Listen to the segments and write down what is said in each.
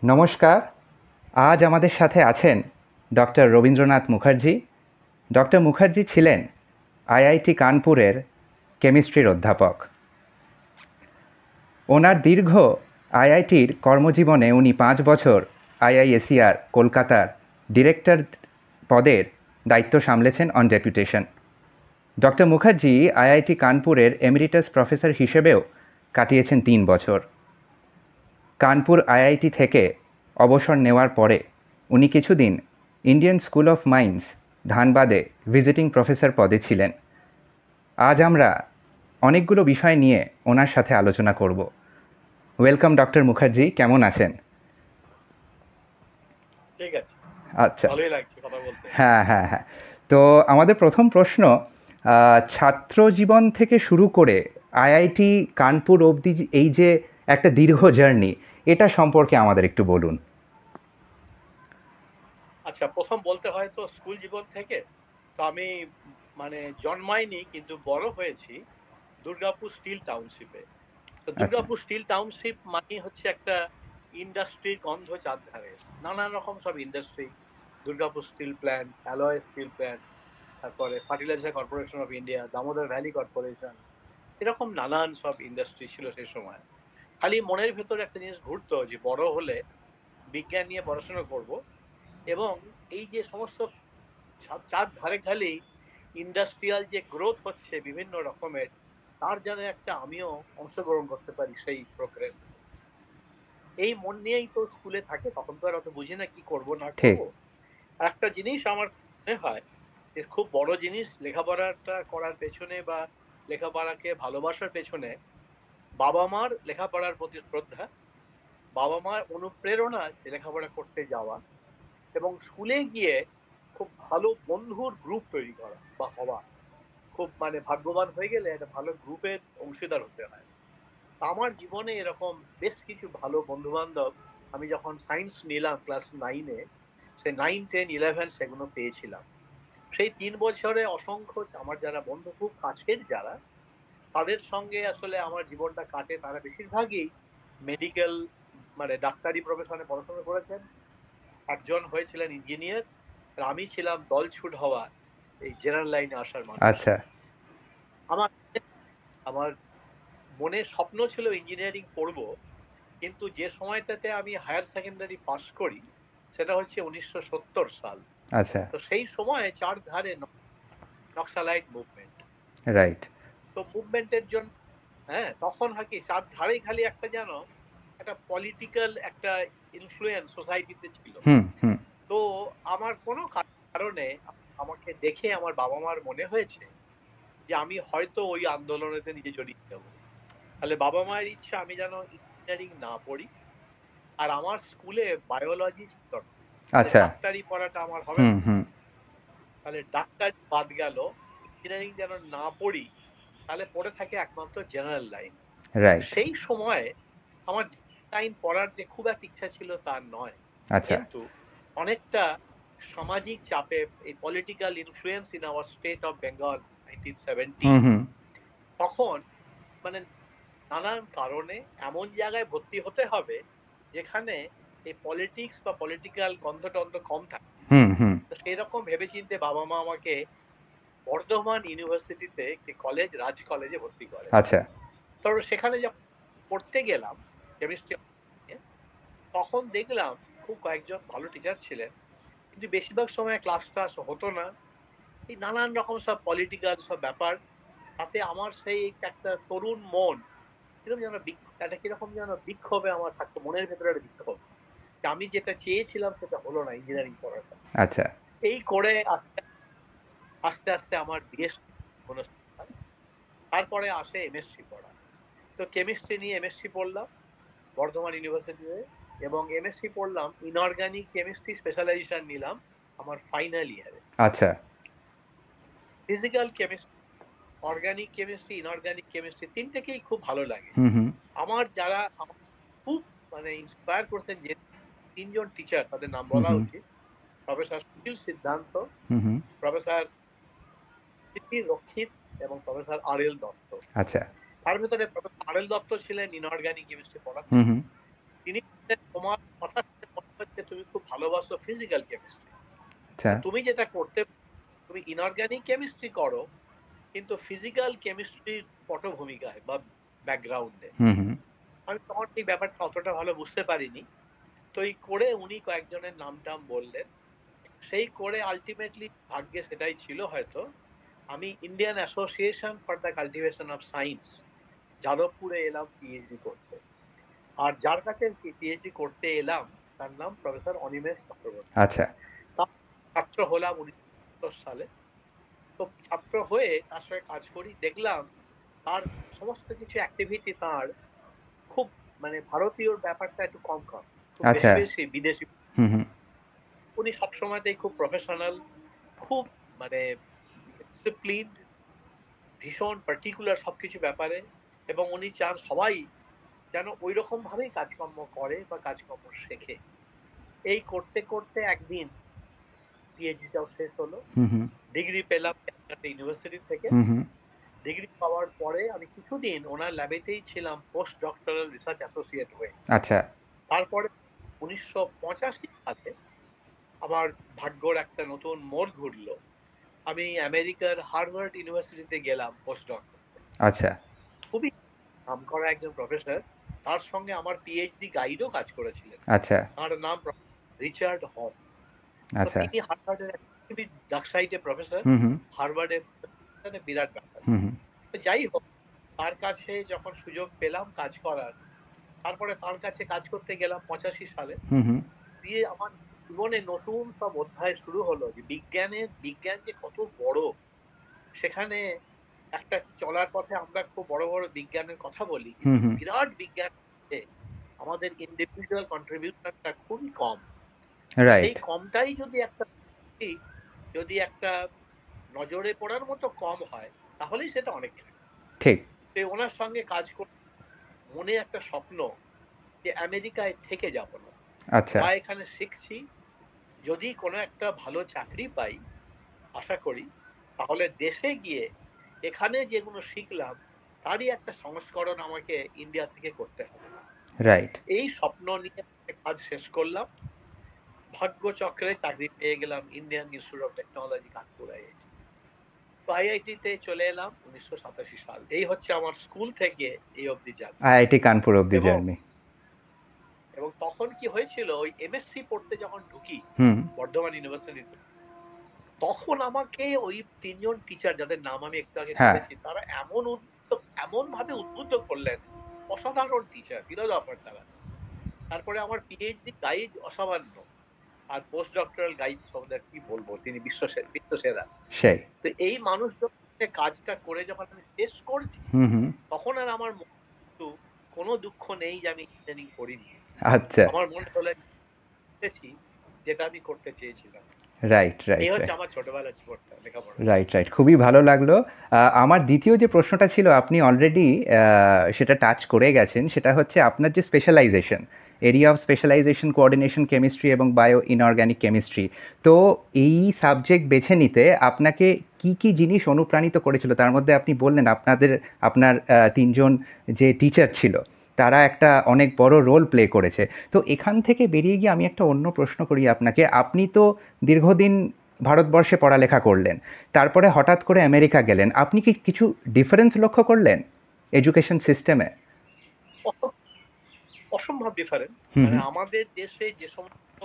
নমস্কার। আজ আমাদের সাথে আছেন ডক্টর রবীন্দ্রনাথ মুখার্জি। ডক্টর মুখার্জি ছিলেন আইআইটি কানপুরের কেমিস্ট্রির অধ্যাপক। ওনার দীর্ঘ আইআইটির কর্মজীবনে উনি 5 বছর আইআইএসইআর কলকাতার ডিরেক্টর পদের দায়িত্ব সামলেছেন on deputation. Doctor Mukherjee IIT কানপুরের এমিরিটাস প্রফেসর হিসেবেও কাটিয়েছেন 3 বছর। কানপুর আইআইটি থেকে অবসর নেওয়ার পরে উনি কিছুদিন ইন্ডিয়ান স্কুল অফ মাইন্স ধানবাদে ভিজিটিং প্রফেসর পদে ছিলেন। আজ আমরা অনেকগুলো বিষয় নিয়ে ওনার সাথে আলোচনা করব। ওয়েলকাম ডক্টর মুখার্জি, কেমন আছেন? ঠিক আছে, আচ্ছা, ভালোই লাগছে কথা বলতে। হ্যাঁ হ্যাঁ হ্যাঁ। তো আমাদের প্রথম প্রশ্ন, ছাত্র জীবন থেকে শুরু করে আইআইটি কানপুর অবধি এই যে একটা দীর্ঘ জার্নি, এটা সম্পর্কে আমাদের একটু বলুন। আচ্ছা, প্রথম বলতে হয় তো স্কুল জীবন থেকে। তো আমি জন্মাইনি, কিন্তু বড় হয়েছি দুর্গাপুর স্টিল টাউনশিপে। তো আচ্ছা দুর্গাপুর স্টিল টাউনশিপ মানে হচ্ছে একটা ইন্ডাস্ট্রির গন্ধ চারধারে, নানান রকম সব industry. Durgapur steel plant, alloy steel plant, তারপরে fertilizer corporation of India, Damodar valley corporation, এরকম নানান সব ইন্ডাস্ট্রি ছিল সেই সময়। খালি মনের ভেতরে একটা জিনিস ঘুরতো যে বড় হলে বিজ্ঞান নিয়ে পড়াশোনা করব, এবং এই যে সমস্ত চার ধারে খালি ইন্ডাস্ট্রিয়াল যে গ্রোথ হচ্ছে বিভিন্ন রকমের, তার যেন একটা আমিও অংশগ্রহণ করতে পারি সেই প্রোগ্রেস। এই মন নিয়েই তো স্কুলে থাকে, তখন তো আর অত বুঝি না কি করব না ঠিক। করব। একটা জিনিস আমার মনে হয় যে খুব বড় জিনিস লেখাপড়াটা করার পেছনে বা লেখাপড়াকে ভালোবাসার পেছনে বাবা মার লেখাপড়ার প্রতি শ্রদ্ধা, বাবা মার অনুপ্রেরণা যে লেখাপড়া করতে যাওয়া, এবং স্কুলে গিয়ে খুব ভালো বন্ধুর গ্রুপ তৈরি করা বা হওয়া। খুব ভাগ্যবান হয়ে গেলে একটা ভালো গ্রুপের অংশীদার হতে হয়। আমার জীবনে এরকম বেশ কিছু ভালো বন্ধু বান্ধব আমি যখন সায়েন্স নিলাম ক্লাস 9-এ, সে 9, 10, 11 সেগুলো পেয়েছিলাম। সেই 3 বছরে অসংখ্য আমার যারা বন্ধু, খুব কাছের যারা, তাদের সঙ্গে আসলে আমার জীবনটা কাটে। তারা বেশিরভাগই মেডিকেল ডাক্তারি প্রফেশনে পড়াশোনা করেছেন। একজন হয়েছিলেন ইঞ্জিনিয়ার, আর আমি ছিলাম দলছুট হওয়া এই জেনারেল লাইনে আসার মানুষ। আচ্ছা আমার আমার মনে স্বপ্ন ছিল ইঞ্জিনিয়ারিং পড়ব, কিন্তু যে সময়টাতে আমি হায়ার সেকেন্ডারি পাশ করি সেটা হচ্ছে 1970 সাল। আচ্ছা। তো সেই সময় চারধারে নক্সালাইট মুভমেন্ট। রাইট। তো মুভমেন্টের জন্য, হ্যাঁ, তখন হয় কি চারধারেই খালি একটা যেন একটা পলিটিক্যাল একটা ইনফ্লুয়েন্স সোসাইটিতে ছিল। হুম হুম। তো আমার কোনো কারণে আমাকে দেখে আমার বাবা মার মনে হয়েছে যে আমি হয়তো ওই আন্দোলনেতে নিজে জড়িয়ে যাবো। তাহলে বাবা মায়ের ইচ্ছা আমি যেন ইঞ্জিনিয়ারিং না পড়ি, আর আমার স্কুলে বায়োলজি ছিল না। তাহলে আচ্ছা। ডাক্তারি পড়াটা আমার হবে হুম না। হুম। তাহলে ডাক্তারি বাদ গেল, ইঞ্জিনিয়ারিং যেন না পড়ি, তাহলে পড়ে থাকে একমাত্র জেনারেল লাইন। রাইট। সেই সময়ে আমার লাইন পড়ার যে খুব একটা ইচ্ছা ছিল তা নয়, আচ্ছা। কিন্তু অনেকটা সামাজিক চাপে, এই political influence in our state of Bengal 1970, হুম হুম। তখন মানে নানান কারণে এমন জায়গায় ভর্তি হতে হবে যেখানে এই পলিটিক্স বা পলিটিক্যাল গন্ধটন্ধ কম থাকে। হুম হুম। তো সেই রকম ভেবেচিন্তে বাবা মা আমাকে বর্ধমান ইউনিভার্সিটিতে একটি কলেজ, রাজ কলেজে ভর্তি করে। আচ্ছা। তো সেখানে যখন পড়তে গেলাম কেমিস্ট্রি, তখন দেখলাম খুব কয়েকজন ভালো টিচার ছিলেন, কিন্তু বেশিরভাগ সময় ক্লাস টাস হতো না। এই নানান রকম সব পলিটিক্যাল সব ব্যাপার, তাতে আমার সেই একটা তরুণ মন কিরকম যেন একটা কিরকম যেন বিক্ষোভে আমার থাকতো, মনের ভেতরে একটা বিক্ষোভ যে আমি যেটা চেয়েছিলাম সেটা হলো না, ইঞ্জিনিয়ারিং পড়াটা। আচ্ছা। এই করে আস্তে আস্তে আস্তে আমার বিএস হলো। তারপরে আসে এমএসসি পড়া। তো কেমিস্ট্রি নিয়ে এমএসসি পড়লাম বর্ধমান ইউনিভার্সিটিতে, এবং এমএসসি পড়লাম ইনঅর্গানিক কেমিস্ট্রি, স্পেশালাইজেশন নিলাম আমার ফাইনাল ইয়ারে। আচ্ছা। Physical chemistry, organic chemistry, inorganic chemistry তিনটেকেই খুব ভালো লাগে। হুম হুম। আমার যারা খুব ইন্সপায়ার করতেন যে 3জন টিচার, তাদের নাম হুম বলা হুম। উচিত: প্রফেসর সুনীল সিদ্ধান্ত, হুম হুম। প্রফেসর সিপি রক্ষিত, এবং প্রফেসর আর এল দত্ত। আচ্ছা। তার ভিতরে প্রফেসর আর এল দত্ত ছিলেন ইনঅর্গানিক কেমিস্ট্রি পড়াতেন। হুম হুম। তিনি তোমার কথা ভালোবাসো ফিজিক্যাল কেমিস্ট্রি। আচ্ছা। তুমি যেটা করতে, তুমি ইনঅর্গানিক কেমিস্ট্রি করো কিন্তু ফিজিক্যাল কেমিস্ট্রির পটভূমিকায় বা ব্যাকগ্রাউন্ডে। হুম, হুম। আমি তখন এই ব্যাপারটা অতটা ভালো বুঝতে পারিনি। তো এই করে উনি কয়েকজনের নাম টাম বললেন, সেই করে আলটিমেটলি ভাগ্যে সেটাই ছিল হয়তো, আমি Indian association for the cultivation of science যাদবপুরে এলাম পিএইচডি করতে। আর যার কাছে পিএইচডি করতে এলাম তার নাম প্রফেসর অনিমেষ চক্রবর্তী। আচ্ছা। তার ছাত্র হলাম 1970 সালে। তো ছাত্র হয়ে তার সঙ্গে কাজ করি, দেখলাম তার সমস্ত কিছু অ্যাক্টিভিটি তার খুব, মানে ভারতীয় ব্যাপারটা একটু কম কম, খুব বেশি আচ্ছা। বেশি বিদেশি। হুম, হুম। উনি সবসময়তেই খুব প্রফেশনাল, খুব মানে ডিসিপ্লিনড, ভীষণ পার্টিকুলার সবকিছু ব্যাপারে। এবং উনি চান সবাই যেন ওই রকম ভাবেই কাজকর্ম করে বা কাজকর্ম শেখে। এই করতে করতে একদিন পিএইচডিটাও শেষ হলো, হুম, হুম। ডিগ্রি পেলাম একটা ইউনিভার্সিটি থেকে। হুম, হুম। ডিগ্রি পাওয়ার পরে আমি কিছুদিন ওনার ল্যাবেতেই ছিলাম পোস্ট ডক্টরাল রিসার্চ অ্যাসোসিয়েট হয়ে। আচ্ছা। তারপরে 1985 সালে আমার ভাগ্যর একটা নতুন মোড় ঘুরলো। আমি আমেরিকার হার্ভার্ড ইউনিভার্সিটিতে গেলাম পোস্ট ডক। আচ্ছা। খুবই নামকরা একজন প্রফেসর, তার সঙ্গে আমার পিএইচডি গাইডও কাজ করেছিলেন। আচ্ছা। তার নাম রিচার্ড হল। তো আচ্ছা। তিনি হার্ভার্ডের খুবই ডাকসাইটে প্রফেসর, হুম, হুম। হার্ভার্ডের বিরাট ব্যাপার। হুম, হুম। তো যাই হোক, তার কাছে যখন সুযোগ পেলাম কাজ করার, তারপরে তার কাছে কাজ করতে গেলাম 85 সালে। হুম, হুম। দিয়ে আমার জীবনে নতুন সব অধ্যায় শুরু হলো, যে বিজ্ঞান যে কত বড়। সেখানে একটা চলার পথে আমরা খুব বড় বড় বিজ্ঞানের কথা বলি, হুম, কিন্তু হুম। বিরাট বিজ্ঞান আমাদের ইন্ডিভিজুয়াল কন্ট্রিবিউশনটা খুবই কম। সেই রাইট। কমটাই যদি একটা নজরে পড়ার মতো কম হয়, তাহলেই সেটা অনেক। ঠিক। তো ওনার সঙ্গে কাজ করে মনে একটা স্বপ্ন যে আমেরিকায় থেকে যাব না, আচ্ছা। যা এখানে শিখছি যদি কোনো একটা ভালো চাকরি পাই, আশা করি, তাহলে দেশে গিয়ে এখানে যেগুলো শিখলাম তারই একটা সংস্করণ আমাকে ইন্ডিয়া থেকে করতে হবে। রাইট। এই স্বপ্ন নিয়ে কাজ শেষ করলাম। ভাগ্যচক্রে চাকরি পেয়ে গেলাম Indian institute of technology Kanpur IIT. তো আইআইটি তে চলে এলাম 1987 সাল। এই হচ্ছে আমার স্কুল থেকে এই অবধি জার্নি। আইআইটি কানপুর অব্দি এবং জার্নি। এবং তখন কি হয়েছিল, ওই এমএসসি পড়তে যখন ঢুকি হুম। বর্ধমান ইউনিভার্সিটিতে, তখন আমাকে ওই তিনজন টিচার যাদের নাম আমি একটু আগে হ্যাঁ। করেছি, তারা এমন ভাবে উদ্বুদ্ধ করলেন। অসাধারণ টিচার, ফিলোজফার তারা। তারপরে আমার পিএইচডি গাইড অসামান্য, আর পোস্ট ডক্টরাল গাইড সম্বন্ধে কি বলবো, তিনি বিশ্বসেরা। সেই। তো এই মানুষজন কাজটা করে যখন আমি শেষ করছি, হুম, হুম। তখন আর আমার মনে একটু কোনো দুঃখ নেই যে আমি ইঞ্জিনিয়ারিং করিনি। আচ্ছা। আমার মনে হলো করতেছি যেটা আমি করতে চেয়েছিলাম। রাইট, এই রাইট, হচ্ছে রাইট। আমার ছোটবেলার জীবনটা, লেখাপড়া। Right, right. খুবই ভালো লাগলো। আমার দ্বিতীয় যে প্রশ্নটা ছিল আপনি অলরেডি সেটা টাচ করে গেছেন। সেটা হচ্ছে আপনার যে specialization, area of specialization coordination chemistry এবং বায়ো ইনঅর্গ্যানিক কেমিস্ট্রি। তো এই সাবজেক্ট বেছে নিতে আপনাকে কি, কি জিনিস অনুপ্রাণিত করেছিল? তার মধ্যে আপনি বললেন আপনার ৩ জন যে টিচার ছিল, তারা একটা অনেক বড় রোল প্লে করেছে। তো এখান থেকে বেরিয়ে গিয়ে আমি একটা অন্য প্রশ্ন করি আপনাকে। আপনি তো দীর্ঘদিন ভারতবর্ষে পড়ালেখা করলেন, তারপরে হঠাৎ করে আমেরিকা গেলেন। আপনি কি কিছু ডিফারেন্স লক্ষ্য করলেন এডুকেশন সিস্টেমে? অসম্ভব ডিফারেন্ট। হুম, মানে হুম। আমাদের দেশে যে সমস্ত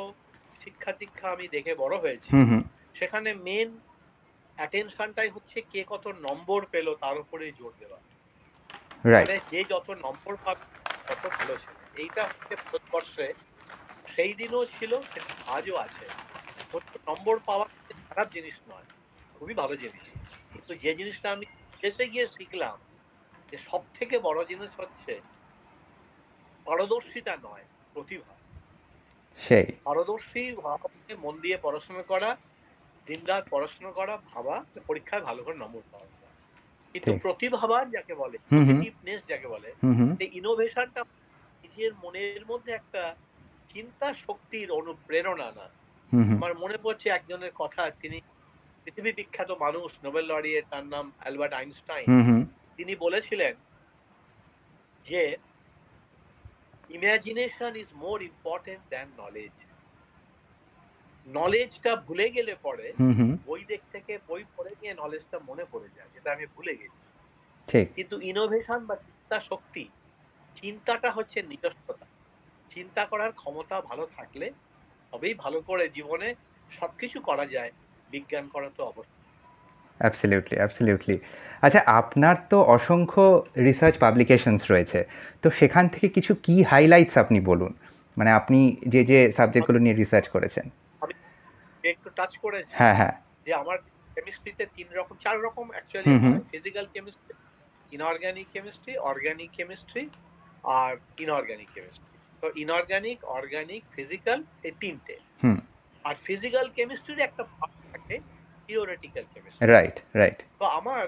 শিক্ষা দীক্ষা আমি দেখে বড় হয়েছি, হুম, হুম। সেখানে মেন অ্যাটেনশনটাই হচ্ছে কে কত নম্বর পেলো তার উপরেই জোর দেওয়া। রাইট। মানে যে যত নম্বর পাবে তত ভালো ছেলে। এইটা হচ্ছে ভারতবর্ষে সেই দিনও ছিল, সেটা আজও আছে। নম্বর পাওয়া খারাপ জিনিস নয়, খুবই ভালো জিনিস। কিন্তু যে জিনিসটা আমি দেশে গিয়ে শিখলাম, যে সব থেকে বড় জিনিস হচ্ছে পারদর্শিতা নয়, প্রতিভা। সেই। পারদর্শী হওয়াকে মন দিয়ে পড়াশোনা করা, দিনরাত পড়াশোনা করা, ভাবা পরীক্ষায় ভালো করে নম্বর পাওয়া। কিন্তু ঠিক। প্রতিভাবান যাকে বলে, হুম, হুম। পজিটিভনেস যাকে বলে, হুম, হুম। সেই ইনোভেশনটা নিজের মনের মধ্যে একটা চিন্তা শক্তির অনুপ্রেরণা না। হুম, হুম। আমার মনে পড়ছে একজনের কথা, তিনি পৃথিবী বিখ্যাত মানুষ, নোবেল লরিয়েট, তার নাম অ্যালবার্ট আইনস্টাইন। হুম, হুম। তিনি বলেছিলেন যে imagination is more important than knowledge. নলেজটা ভুলে গেলে পরে হুম হুম বই থেকে বই পড়ে নিয়ে নলেজটা মনে পড়ে যায়, যেটা আমি ভুলে গেছি। ঠিক। কিন্তু ইনোভেশন বা চিন্তা শক্তি, চিন্তাটা হচ্ছে নিজস্বতা। চিন্তা করার ক্ষমতা ভালো থাকলে তবেই ভালো করে জীবনে সবকিছু করা যায়। বিজ্ঞান করা তো অবশ্যই। Absolutely absolutely. আচ্ছা, আপনার তো অসংখ্য রিসার্চ পাবলিকেশনস রয়েছে, তো সেখান থেকে কিছু কি হাইলাইটস আপনি বলুন, মানে আপনি যে যে সাবজেক্টগুলো নিয়ে রিসার্চ করেছেন। আমি একটু টাচ করেছি হ্যাঁ হ্যাঁ। যে আমার কেমিস্ট্রিতে 3 রকম 4 রকম অ্যাকচুয়ালি হুম হুম হয়। Physical chemistry, inorganic chemistry, organic chemistry আর ইনঅর্গানিক কেমিস্ট্রি। তো ইনঅর্গানিক, অর্গানিক, ফিজিক্যাল, এই 3টে। হুম। আর ফিজিক্যাল কেমিস্ট্রির একটা ভাগ থাকে থিওরিটিক্যাল কেমিস্ট্রি। Right right. তো আমার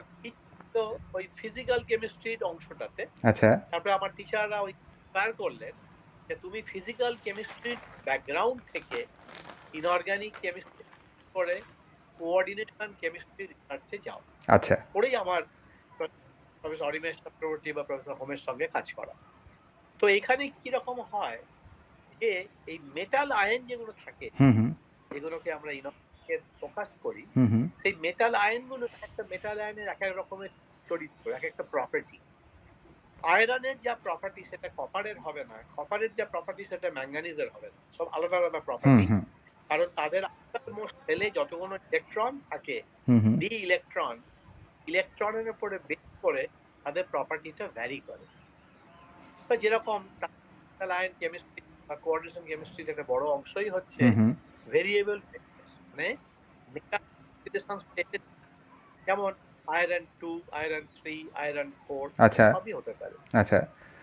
তো ওই ফিজিক্যাল কেমিস্ট্রির অংশটাতে, আচ্ছা। তারপরে আমার টিচাররা ওই ইন্সপায়ার করলেন যে তুমি ফিজিক্যাল কেমিস্ট্রির ব্যাকগ্রাউন্ড থেকে ইনঅর্গানিক কেমিস্ট্রি করে কোঅর্ডিনেশন কেমিস্ট্রি রিসার্চে যাও। আচ্ছা। করেই আমার প্রফেসর অরিমেশ চক্রবর্তী বা প্রফেসর হোমের সঙ্গে কাজ করা। তো এখানে কিরকম হয় যে এই মেটাল আয়ন যেগুলো থাকে, হুম হুম যেগুলোকে আমরা ইনঅর্গানিক ফোকাস করি, হুম হুম সেই মেটাল আয়নগুলো, একটা মেটাল আয়নের এক এক রকমের চরিত্র, এক একটা প্রপার্টি। আয়রনের যা প্রপার্টি সেটা কপারের হবে না, কপারের যা প্রপার্টি সেটা ম্যাঙ্গানিজের হবে না, সব আলাদা আলাদা হুম প্রপার্টি। হুম কারণ তাদের আউটারমোস্ট সেলে যতগুলো ইলেকট্রন থাকে, হুম হুম ডি ইলেকট্রন, ইলেকট্রনের উপরে বেস করে তাদের প্রপার্টিটা ভ্যারি করে। তো যেরকম আয়ন কেমিস্ট্রি বা কোঅর্ডিনেশন কেমিস্ট্রির একটা বড় অংশই হচ্ছে হুম হুম ভেরিয়েবল ফেটস, মানে মেটাল স্টেটের, যেমন আয়রন 2, আয়রন 3, আয়রন 4, আচ্ছা সবই হতে পারে। আচ্ছা।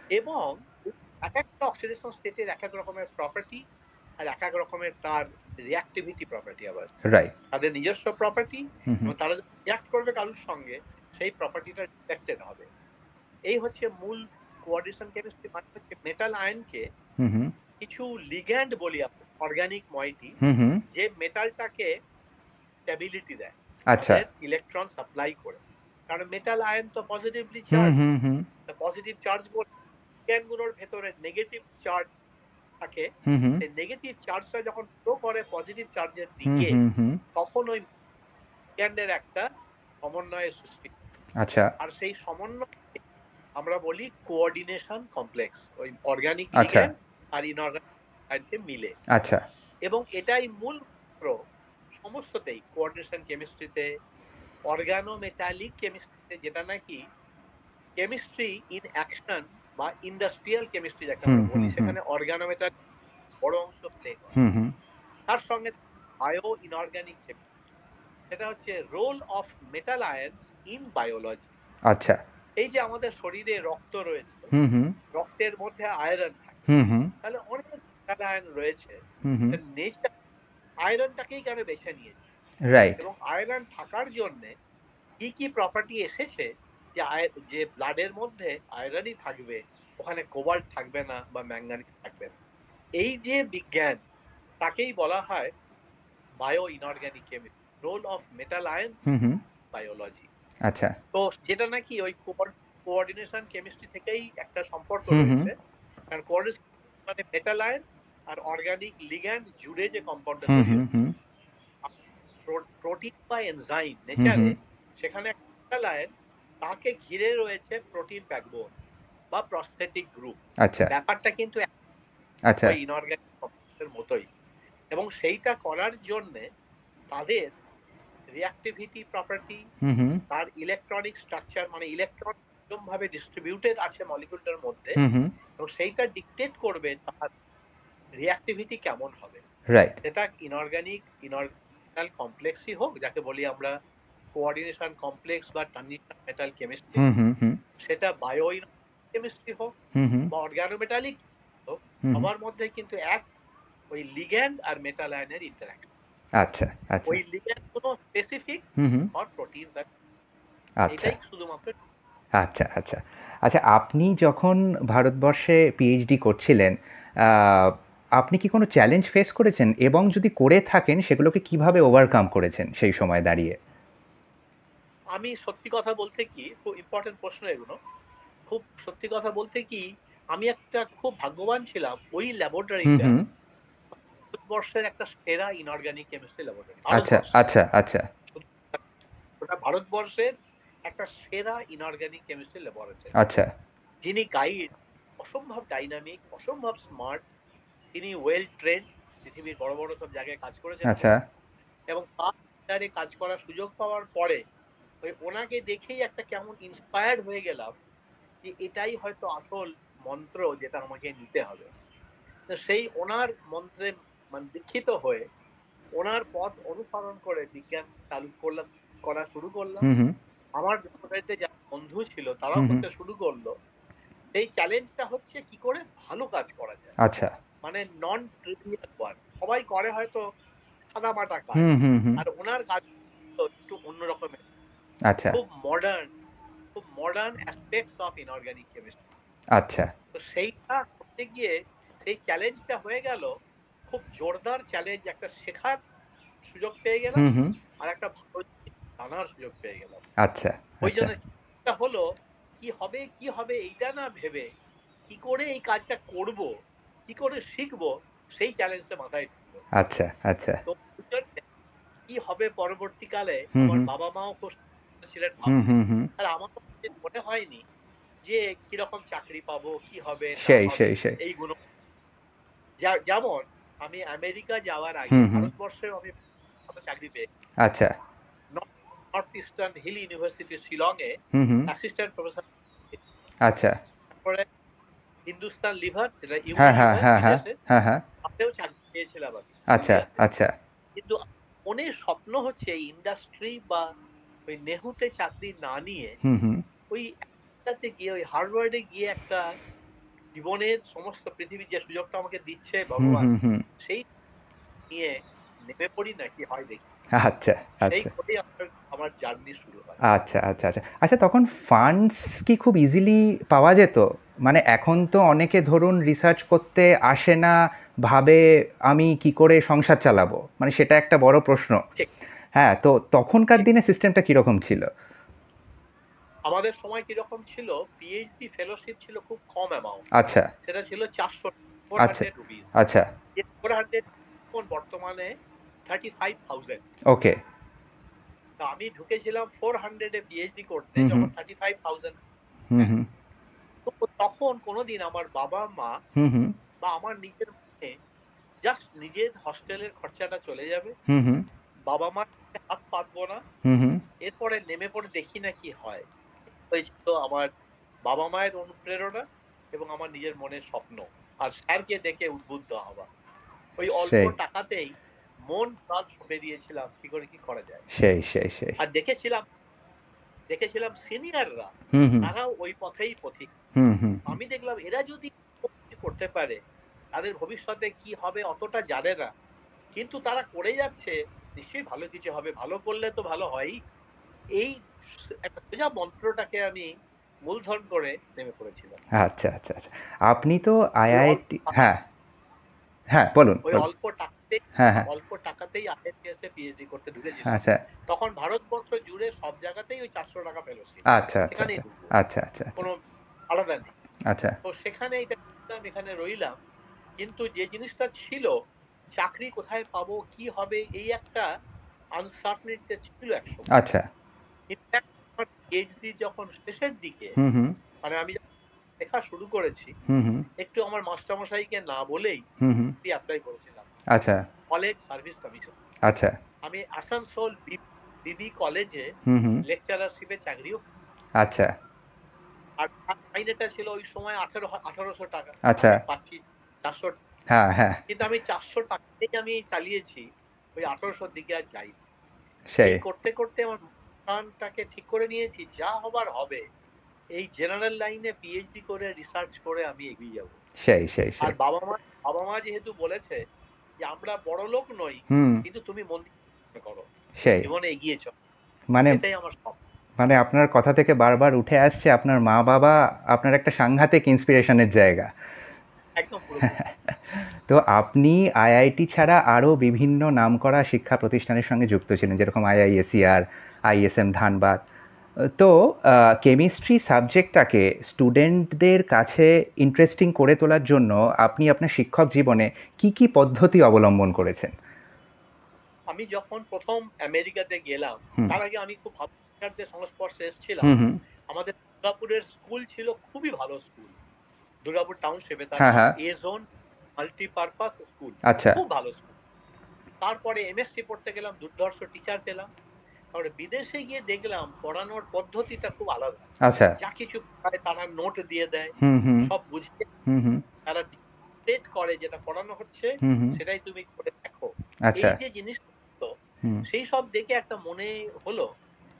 এবং এক একটা অক্সিডেশন স্টেটের এক এক রকমের প্রপার্টি আর এক এক রকমের তার রিঅ্যাক্টিভিটি প্রপার্টি আবার। রাইট। তাদের নিজস্ব প্রপার্টি, হুম হুম এবং তারা যখন রিঅ্যাক্ট করবে কারোর সঙ্গে, সেই প্রপার্টিটা রিফ্লেক্টেড হবে। এই হচ্ছে মূল কোঅর্ডিনেশন কেমিস্ট্রি। মানে হচ্ছে মেটাল আয়নকে হুম হুম কিছু লিগ্যান্ড বলি আমরা, অর্গানিক ময়েটি, হুম হুম যে মেটালটাকে স্টেবিলিটি দেয়, আচ্ছা। তাদের ইলেকট্রন সাপ্লাই করে। কারণ মেটাল আয়ন তো পজিটিভলি হুম চার্জ। হুম হুম পজিটিভ চার্জ বলে লিগ্যান্ডগুলোর ভেতরে নেগেটিভ চার্জ থাকে। হুম হুম সেই নেগেটিভ চার্জটা যখন ফ্লো করে পজিটিভ চার্জের হুম দিকে, হুম হুম তখন ওই লিগ্যান্ডের একটা সমন্বয়ের সৃষ্টি। আচ্ছা আর সেই সমন্বয় আমরা বলি কোঅর্ডিনেশন কমপ্লেক্স, ওই অর্গানিক আচ্ছা লিগ্যান্ড আর ইনঅর্গানিক মিলে। আচ্ছা। এবং এটাই মূল সূত্র সমস্ততেই, কোঅর্ডিনেশন কেমিস্ট্রিতে, অর্গানোমেটালিক কেমিস্ট্রিতে, যেটা নাকি কেমিস্ট্রি ইন অ্যাকশন বা ইন্ডাস্ট্রিয়াল কেমিস্ট্রি যাকে হুম আমরা হুম বলি, হুম সেখানে অর্গানোমেটাল বড় অংশ প্লে করে। হুম হুম তার সঙ্গে বায়ো ইনঅর্গানিক কেমিস্ট্রি, সেটা হচ্ছে role of metal ions in biology. আচ্ছা। এই যে আমাদের শরীরে রক্ত রয়েছে, হুম হুম রক্তের মধ্যে আয়রন থাকে, হুম হুম তাহলে অনেক মেটাল আয়ন রয়েছে। হুম হুম নেচার আয়রনটাকেই কেন বেছে নিয়েছে, রাইট। এবং আয়রন থাকার জন্য কি কি প্রপার্টি এসেছে, যে যে ব্লাডের মধ্যে আয়রনই থাকবে, ওখানে কোবাল্ট থাকবে না বা ম্যাঙ্গানিজ থাকবে না। এই যে বিজ্ঞান, তাকেই বলা হয় bio inorganic chemistry, role of metal ions hmm hmm biology. আচ্ছা। তো যেটা নাকি ওই কোঅর্ডিনেশন কেমিস্ট্রি থেকেই একটা সম্পর্ক হুম হুম রয়েছে। কারণ কোঅর্ডিনেশন মানে মেটাল আয়ন আর অর্গানিক লিগ্যান্ড জুড়ে যে কম্পাউন্ডটা হুম তৈরি হুম হচ্ছে, হুম প্রোটিন বা এনজাইম হুম নেচারে, হুম সেখানে একটা মেটাল আয়ন, তাকে ঘিরে রয়েছে প্রোটিন ব্যাকবোন বা প্রস্থেটিক গ্রুপ। আচ্ছা ব্যাপারটা কিন্তু আচ্ছা। ওই ইনঅর্গানিক কম্পাউন্ডের মতোই। এবং সেইটা করার জন্য তাদের রিঅ্যাক্টিভিটি প্রপার্টি, হুম হুম তার ইলেকট্রনিক স্ট্রাকচার, মানে ইলেকট্রন কিরকম ভাবে ডিস্ট্রিবিউটেড আছে মলিকুলটার মধ্যে, হুম হুম এবং সেইটা ডিকটেট করবে তার রিঅ্যাক্টিভিটি কেমন হবে। রাইট। সেটা ইনঅর্গানিক কমপ্লেক্সই হোক, যাকে বলি আমরা কোঅর্ডিনেশন কমপ্লেক্স বা ট্রানজিশন মেটাল কেমিস্ট্রি, হুম হুম হুম সেটা বায়ো কেমিস্ট্রি হোক হুম হুম বা অর্গানোমেটালিক হোক, হুম সবার মধ্যে কিন্তু এক, ওই লিগ্যান্ড আর মেটাল আয়নের ইন্টারঅ্যাকশন। আচ্ছা আচ্ছা। ওই লিগ্যান্ড কোনো specific hmm hmm for proteins, আচ্ছা এটাই শুধুমাত্র। আচ্ছা আচ্ছা। আচ্ছা, আপনি যখন ভারতবর্ষে পিএইচডি করছিলেন, আহ, আপনি কি কোনো চ্যালেঞ্জ ফেস করেছেন, এবং যদি করে থাকেন সেগুলোকে কিভাবে ওভারকাম করেছেন সেই সময় দাঁড়িয়ে? আমি সত্যি কথা বলতে কি, খুব ইম্পর্টেন্ট প্রশ্ন এগুলো। খুব সত্যি কথা বলতে কি, আমি একটা খুব ভাগ্যবান ছিলাম ওই হুম ল্যাবরেটরিটা হুম ভারতবর্ষের একটা সেরা ইনঅর্গানিক কেমিস্ট্রি ল্যাবরেটরি। আচ্ছা আচ্ছা আচ্ছা ওটা ভারতবর্ষের একটা সেরা ইনঅর্গানিক কেমিস্ট্রি ল্যাবরেটরি। আচ্ছা যিনি গাইড, অসম্ভব ডাইনামিক, অসম্ভব স্মার্ট, তিনি ওয়েল ট্রেন, পৃথিবীর বড় বড় সব জায়গায় কাজ করেছেন আচ্ছা এবং তার কাজ করার সুযোগ পাওয়ার পরে ওনাকে দেখেই একটা কেমন ইন্সপায়ার্ড হয়ে গেলাম যে এটাই হয়তো আসল মন্ত্র যেটা আমাকে নিতে হবে। তো সেই ওনার মন্ত্রে মানে দীক্ষিত হয়ে ওনার পথ অনুসরণ করে বিজ্ঞান চালু করা শুরু করলাম। হুম হুম আমার বিশ্ববিদ্যালয়তে যারা বন্ধু ছিল তারাও হুম হুম করতে শুরু করলো। সেই চ্যালেঞ্জটা হচ্ছে কি করে ভালো কাজ করা যায়, আচ্ছা মানে নন ট্রিভিয়াল ওয়ার্ক। সবাই করে হয়তো সাদামাটা কাজ, হুম হুম হুম আর ওনার কাজ একটু অন্য রকমের, আচ্ছা খুব modern aspects of inorganic chemistry. আচ্ছা তো সেইটা করতে গিয়ে সেই চ্যালেঞ্জটা হয়ে গেল খুব জোরদার চ্যালেঞ্জ, একটা শেখার সুযোগ পেয়ে গেলাম হুম হুম আর একটা ভালো জিনিস জানার সুযোগ পেয়ে গেলাম। আচ্ছা ওই আচ্ছা জন্য চিন্তা হলো কি হবে এইটা না ভেবে কি করে এই কাজটা করব, কি করে শিখবো, সেই চ্যালেঞ্জটা মাথায় ঢুকলো। আচ্ছা আচ্ছা তো ওই জন্যে কি হবে পরবর্তীকালে হুম আমার হুম বাবা মাও খুব ছিলেন হুম ভাবতে। হুম হুম আর আমার তো মনে হয়নি যে কিরকম চাকরি পাবো, কি হবে না সেই হবে সেই সেই এইগুলো। যেমন আমি আমেরিকা যাওয়ার আগে হুম হুম ভারতবর্ষে আমি ভালো চাকরি পেয়ে আচ্ছা নর্থ ইস্টার্ন হিল ইউনিভার্সিটি শিলংয়ে হুম হুম অ্যাসিস্ট্যান্ট প্রফেসর, আচ্ছা তারপরে হিন্দুস্তান লিভার যেটা হ্যাঁ ইউনি হ্যাঁ লিভার হ্যাঁ হ্যাঁ বিদেশে, হ্যাঁ হ্যাঁ তাতেও চাকরি পেয়েছিলাম আমি আচ্ছা ইন্ডিয়াতে। আচ্ছা কিন্তু মনের স্বপ্ন হচ্ছে ইন্ডাস্ট্রি বা ওই নেহুতে চাকরি না নিয়ে হুম হুম ওই একটাতে গিয়ে ওই হার্ভার্ডে গিয়ে একটা জীবনের সমস্ত পৃথিবীর যে সুযোগটা আমাকে দিচ্ছে হুম ভগবান, হুম হুম সেই নিয়ে নেমে পড়ি না কি হয় দেখি। আচ্ছা সেই আচ্ছা করেই আমার জার্নি শুরু হয়। আচ্ছা আচ্ছা আচ্ছা আচ্ছা তখন ফান্ডস কি খুব ইজিলি পাওয়া যেত? মানে এখন তো অনেকে ধরুন রিসার্চ করতে আসে না, ভাবে আমি কি করে সংসার চালাবো, মানে সেটা একটা বড় প্রশ্ন। ঠিক হ্যাঁ, তো তখনকার ঠিক দিনে সিস্টেমটা কীরকম ছিল? আমাদের সময় কিরকম ছিল, পিএইচডি ফেলোশিপ ছিল খুব কম অ্যামাউন্ট, আচ্ছা সেটা ছিল 400 আচ্ছা 400 রুপিস। আচ্ছা 400 এখন বর্তমানে 35,000। ওকে তো আমি ঢুকেছিলাম 400 এ পিএইচডি করতে হুম হুম যখন 35,000। হুম হুম তো তখন কোনোদিন আমার বাবা মা হুম হুম বা আমার নিজের মনে জাস্ট নিজের হস্টেলের খরচাটা চলে যাবে, হুম হুম বাবা মা হাত পাতবো না, হুম হুম এরপরে নেমে পড়ে দেখি না কি হয়। হয়েছিল আমার বাবা মায়ের অনুপ্রেরণা এবং আমার নিজের মনের স্বপ্ন আর স্যারকে দেখে উদ্বুদ্ধ হওয়া। ওই অল্প সেই টাকাতেই মন প্রাণ সঁপে দিয়েছিলাম কি করে কি করা যায়। সেই সেই সেই আর দেখেছিলাম সিনিয়ররা হুম হুম তারাও ওই পথেই পথিক। হুম হুম হুম আমি দেখলাম এরা যদি করতে পারে তাদের ভবিষ্যতে কি হবে অতটা জানে না, কিন্তু তারা করে যাচ্ছে, নিশ্চয়ই ভালো কিছু হবে, ভালো করলে তো ভালো হয়ই। এই একটা সোজা মন্ত্রটাকে আমি মূলধন করে নেমে পড়েছিলাম। আচ্ছা আচ্ছা আচ্ছা আপনি তো ওই অল্প আইআইটি হ্যাঁ হ্যাঁ বলুন ওই বলুন অল্প টাকাতেই হ্যাঁ হ্যাঁ অল্প টাকাতেই আইএলটিএস এ পিএইচডি করতে ঢুকেছিলাম। আচ্ছা তখন ভারতবর্ষ জুড়ে সব জায়গাতেই ওই 400 টাকা ফেলোশিপ, আচ্ছা আচ্ছা সেখানেই আচ্ছা ঢুকবো, আচ্ছা আচ্ছা আচ্ছা কোনো আলাদা নেই। আচ্ছা তো সেখানে এটা করলাম, এখানে রইলাম। কিন্তু যে জিনিসটা ছিল চাকরি কোথায় পাবো কি হবে এই একটা আনসার্টেনিটি ছিল একসময়। আচ্ছা ইনফ্যাক্ট আমার পিএইচডি যখন শেষের দিকে, হুম হুম মানে আমি যখন লেখা শুরু করেছি, হুম হুম একটু আমার মাস্টারমশাইকে না বলেই হুম হুম অ্যাপ্লাই করেছিলাম আচ্ছা কলেজ সার্ভিস কমিশন। আচ্ছা আমি আসানসোল বিবি কলেজে হুম হুম লেকচারারশিপে চাকরিও, আচ্ছা আর মাইনেটা ছিল ওই সময় 1800 টাকা। আচ্ছা আমি পাচ্ছি 400 টাকা। হ্যাঁ হ্যাঁ কিন্তু আমি 400 টাকাতেই আমি চালিয়েছি, ওই 1800 দিকে আর যাই। সেই এই করতে করতে আমার প্ল্যানটাকে ঠিক করে নিয়েছি, যা হবার হবে। এই জেনারেল লাইনে পিএইচডি করে রিসার্চ করে আমি এগিয়ে যাব। সেই সেই আর সেই বাবা মা যেহেতু বলেছে যে আমরা বড় লোক নই, হুম কিন্তু তুমি মন দিয়ে করো, সেই জীবনে এগিয়ে চলো, মানে এটাই আমার স্বপ্ন। মানে আপনার কথা থেকে বারবার উঠে আসছে আপনার মা বাবা আপনার একটা সাংঘাতিক ইন্সপিরেশনের জায়গা। একদম পুরোপুরি। তো আপনি আইআইটি ছাড়া আরও বিভিন্ন নামকরা শিক্ষা প্রতিষ্ঠানের সঙ্গে যুক্ত ছিলেন, যেরকম আইআইএসইআর, আইএসএম ধানবাদ। তো কেমিস্ট্রি সাবজেক্টটাকে স্টুডেন্টদের কাছে ইন্টারেস্টিং করে তোলার জন্য আপনি আপনার শিক্ষক জীবনে কি কি পদ্ধতি অবলম্বন করেছেন? আমি যখন প্রথম আমেরিকাতে গেলাম, হুম তার আগে আমি খুব ভালো টিচারদের সংস্পর্শে এসেছিলাম। হুম হুম আমাদের দুর্গাপুরের স্কুল ছিল খুবই ভালো স্কুল। দুর্গাপুর টাউনশিপে, তার হ্যাঁ নাম হ্যাঁ এ জোন মাল্টিপারপাস স্কুল। আচ্ছা খুব ভালো স্কুল। তারপরে এমএসসি পড়তে গেলাম, দুর্ধর্ষ টিচার পেলাম। তারপরে বিদেশে গিয়ে দেখলাম পড়ানোর পদ্ধতিটা খুব আলাদা। আচ্ছা যা কিছু পড়ায় তারা নোট দিয়ে দেয়, হুম হুম সব বুঝিয়ে হুম হুম তারা ডিক্টেট করে যেটা পড়ানো হচ্ছে হুম হুম সেটাই তুমি করে দেখো। আচ্ছা এই যে জিনিসগুলো, হুম সেই সব দেখে একটা মনে হলো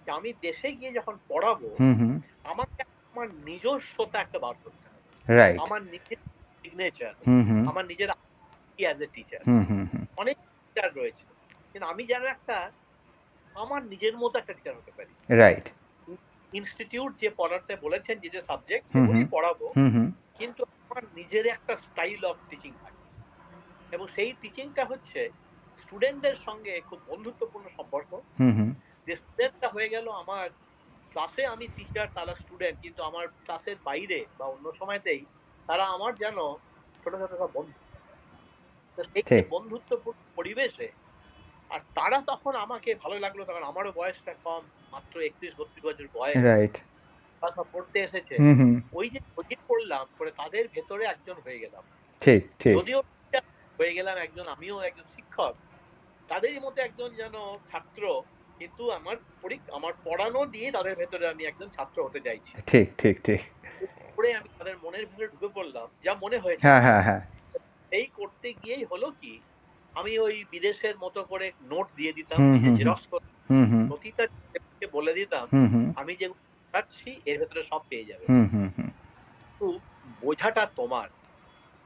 যে আমি দেশে গিয়ে যখন পড়াবো, হুম হুম আমাকে আমার নিজস্বতা একটা বার করতে হবে। রাইট আমার নিজের সিগনেচার, হুম হুম আমার নিজের অ্যাজ এ টিচার। হুম হুম হুম অনেক টিচার রয়েছে, কিন্তু আমি যেন একটা আমার নিজের মতো একটা টিচার হতে পারি। রাইট ইনস্টিটিউট যে পড়াতে বলেছেন, যে যে সাবজেক্ট হুম হুম সেগুলোই পড়াবো, হুম হুম কিন্তু আমার নিজের একটা স্টাইল অফ টিচিং থাকবে। এবং সেই টিচিংটা হচ্ছে স্টুডেন্টদের সঙ্গে খুব বন্ধুত্বপূর্ণ সম্পর্ক। হুম হুম যে স্টুডেন্টটা হয়ে গেল আমার ক্লাসে, আমি টিচার, তারা স্টুডেন্ট, কিন্তু আমার ক্লাসের বাইরে বা অন্য সময়তেই তারা আমার যেন ছোট ছোট সব বন্ধু। তো সেই যে ঠিক বন্ধুত্বপূর্ণ পরিবেশে, আর তারা তখন আমাকে ভালো লাগলো, তখন আমারও বয়সটা কম, মাত্র 31-32 বছর বয়স, রাইট তারা সব পড়তে এসেছে। হুম হুম ওই যে বই পড়লাম, পরে তাদের ভেতরে একজন হয়ে গেলাম। ঠিক ঠিক যদিও teacher হয়ে গেলাম একজন, আমিও একজন শিক্ষক, তাদেরই মতো একজন যেন ছাত্র, কিন্তু আমার পড়ানো দিয়ে তাদের ভেতরে আমি একজন ছাত্র হতে চাইছি। ঠিক ঠিক ঠিক পড়ে আমি তাদের মনের ভেতরে ঢুকে পড়লাম, যা মনে হয়েছে হ্যাঁ আমার। হ্যাঁ হ্যাঁ এই করতে গিয়েই হলো কি, আমি ওই বিদেশের মতো করে নোট দিয়ে দিতাম, হুম নিজে হুম হুম জেরক্স করে হুম হুম প্রতিটা টিচারকে বলে দিতাম, হুম হুম আমি যেগুলো শেখাচ্ছি এর ভেতরে সব পেয়ে যাবে, হুম হুম হুম কিন্তু বোঝাটা তোমার।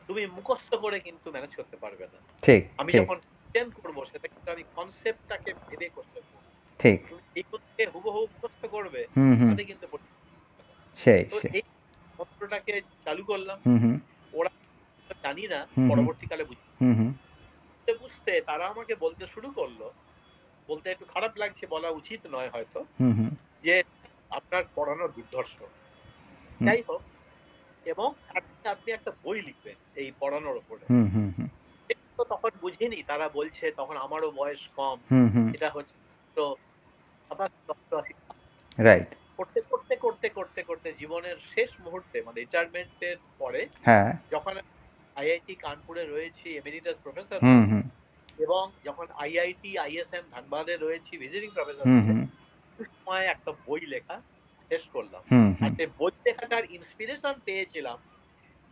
তুমি মুখস্থ করে কিন্তু ম্যানেজ করতে পারবে না। ঠিক আমি ঠিক যখন প্রেজেন্ট করবো, সেটা কিন্তু আমি কনসেপ্টটাকে ভেবে করতে করবো। ঠিক তুমি এইগুলোকে হুবহু মুখস্থ করবে, হুম হুম তাতে কিন্তু পরীক্ষা হবে না। সেই তো সেই এই মন্ত্রটাকে চালু করলাম। হুম হুম ওরা তো জানি না, হুম হুম পরবর্তীকালে হুম হুম বুঝতে বুঝতে তারা আমাকে বলতে শুরু করলো, বলতে একটু খারাপ লাগছে, বলা উচিত নয় হয়তো, হুম হুম যে আপনার পড়ানো দুর্ধর্ষ। হুম যাই হোক, এবং আপনি আপনি একটা বই লিখবেন এই পড়ানোর উপরে। হুম হুম হুম তো তখন বুঝিনি, তারা বলছে, তখন আমারও বয়স কম। হুম হুম এটা হচ্ছে তো 87-88। রাইট করতে করতে করতে করতে করতে জীবনের শেষ মুহূর্তে, মানে রিটায়ারমেন্টের পরে, হ্যাঁ যখন আইআইটি কানপুরে রয়েছি এমেরিটাস প্রফেসর হুম হয়ে, হুম এবং যখন আইআইটি আইএসএম ধানবাদে রয়েছি ভিজিটিং প্রফেসর হুম হয়ে, হুম ওই সময় একটা বই লেখা শেষ করলাম। হুম আর হুম সেই বই লেখাটার ইন্সপিরেশন পেয়েছিলাম,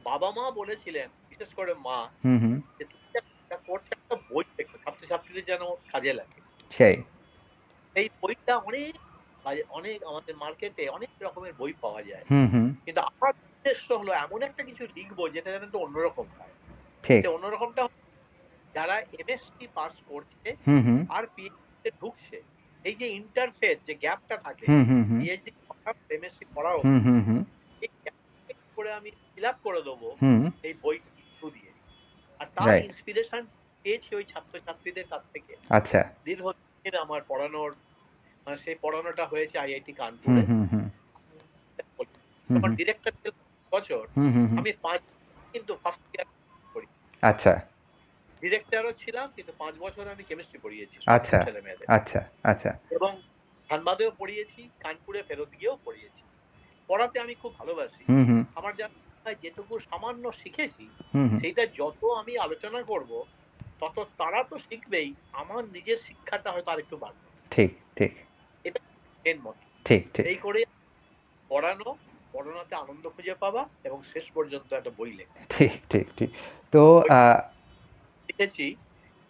বাবা মা বলেছিলেন, বিশেষ করে মা, হুম হুম যে তুমি একটা করছো, একটা বই লেখো, ছাত্রছাত্রীদের যেন কাজে লাগে। সেই এই বইটা অনেক অনেক আমাদের মার্কেটে অনেক রকমের বই পাওয়া যায়, হুম হুম কিন্তু আমার উদ্দেশ্য হলো এমন একটা কিছু লিখবো যেটা যেন একটু অন্যরকম হয়। ঠিক সে অন্যরকমটা যারা এমএসসি পাস করছে হুম হুম আর পিএইচডি ঢুকছে, এই যে ইন্টারফেস, যে গ্যাপটা থাকে, হুম হুম হুম পিএইচডি করা এমএসসি করাও, হুম হুম হুম এই গ্যাপটা করে আমি ফিল আপ করে দেবো হুম এই বইটা থ্রু দিয়ে। আর তার রাইট ইন্সপিরেশন পেয়েছি ওই ছাত্রছাত্রীদের কাছ থেকে। আচ্ছা দীর্ঘদিন আমার পড়ানোর, মানে সেই পড়ানোটা হয়েছে আইআইটি হুম কানপুরে। হুম হুম হুম যখন হুম ডিরেক্টর ছিলাম 5 বছর, হুম হুম হুম আমি 5 কিন্তু ফার্স্ট ইয়ার করি। আচ্ছা ডিরেক্টরও ছিলাম, কিন্তু 5 বছর আমি কেমিস্ট্রি পড়িয়েছি সব আচ্ছা ছেলে মেয়েদের। আচ্ছা আচ্ছা এবং ধানবাদেও পড়িয়েছি, কানপুরে ফেরত গিয়েও পড়িয়েছি। পড়াতে আমি খুব ভালোবাসি। হুম হুম আমার যা হয়, যেটুকু সামান্য শিখেছি, হুম হুম সেইটা যত আমি আলোচনা করব, তত তারা তো শিখবেই, আমার নিজের শিক্ষাটা হয়তো আরেকটু বাড়বে। ঠিক ঠিক এটা মেন মোটিভ। ঠিক ঠিক এই করে পড়ানো, পড়ানোতে আনন্দ খুঁজে পাওয়া, এবং শেষ পর্যন্ত একটা বই লেখা। ঠিক ঠিক ঠিক তো বই আহ, লিখেছি,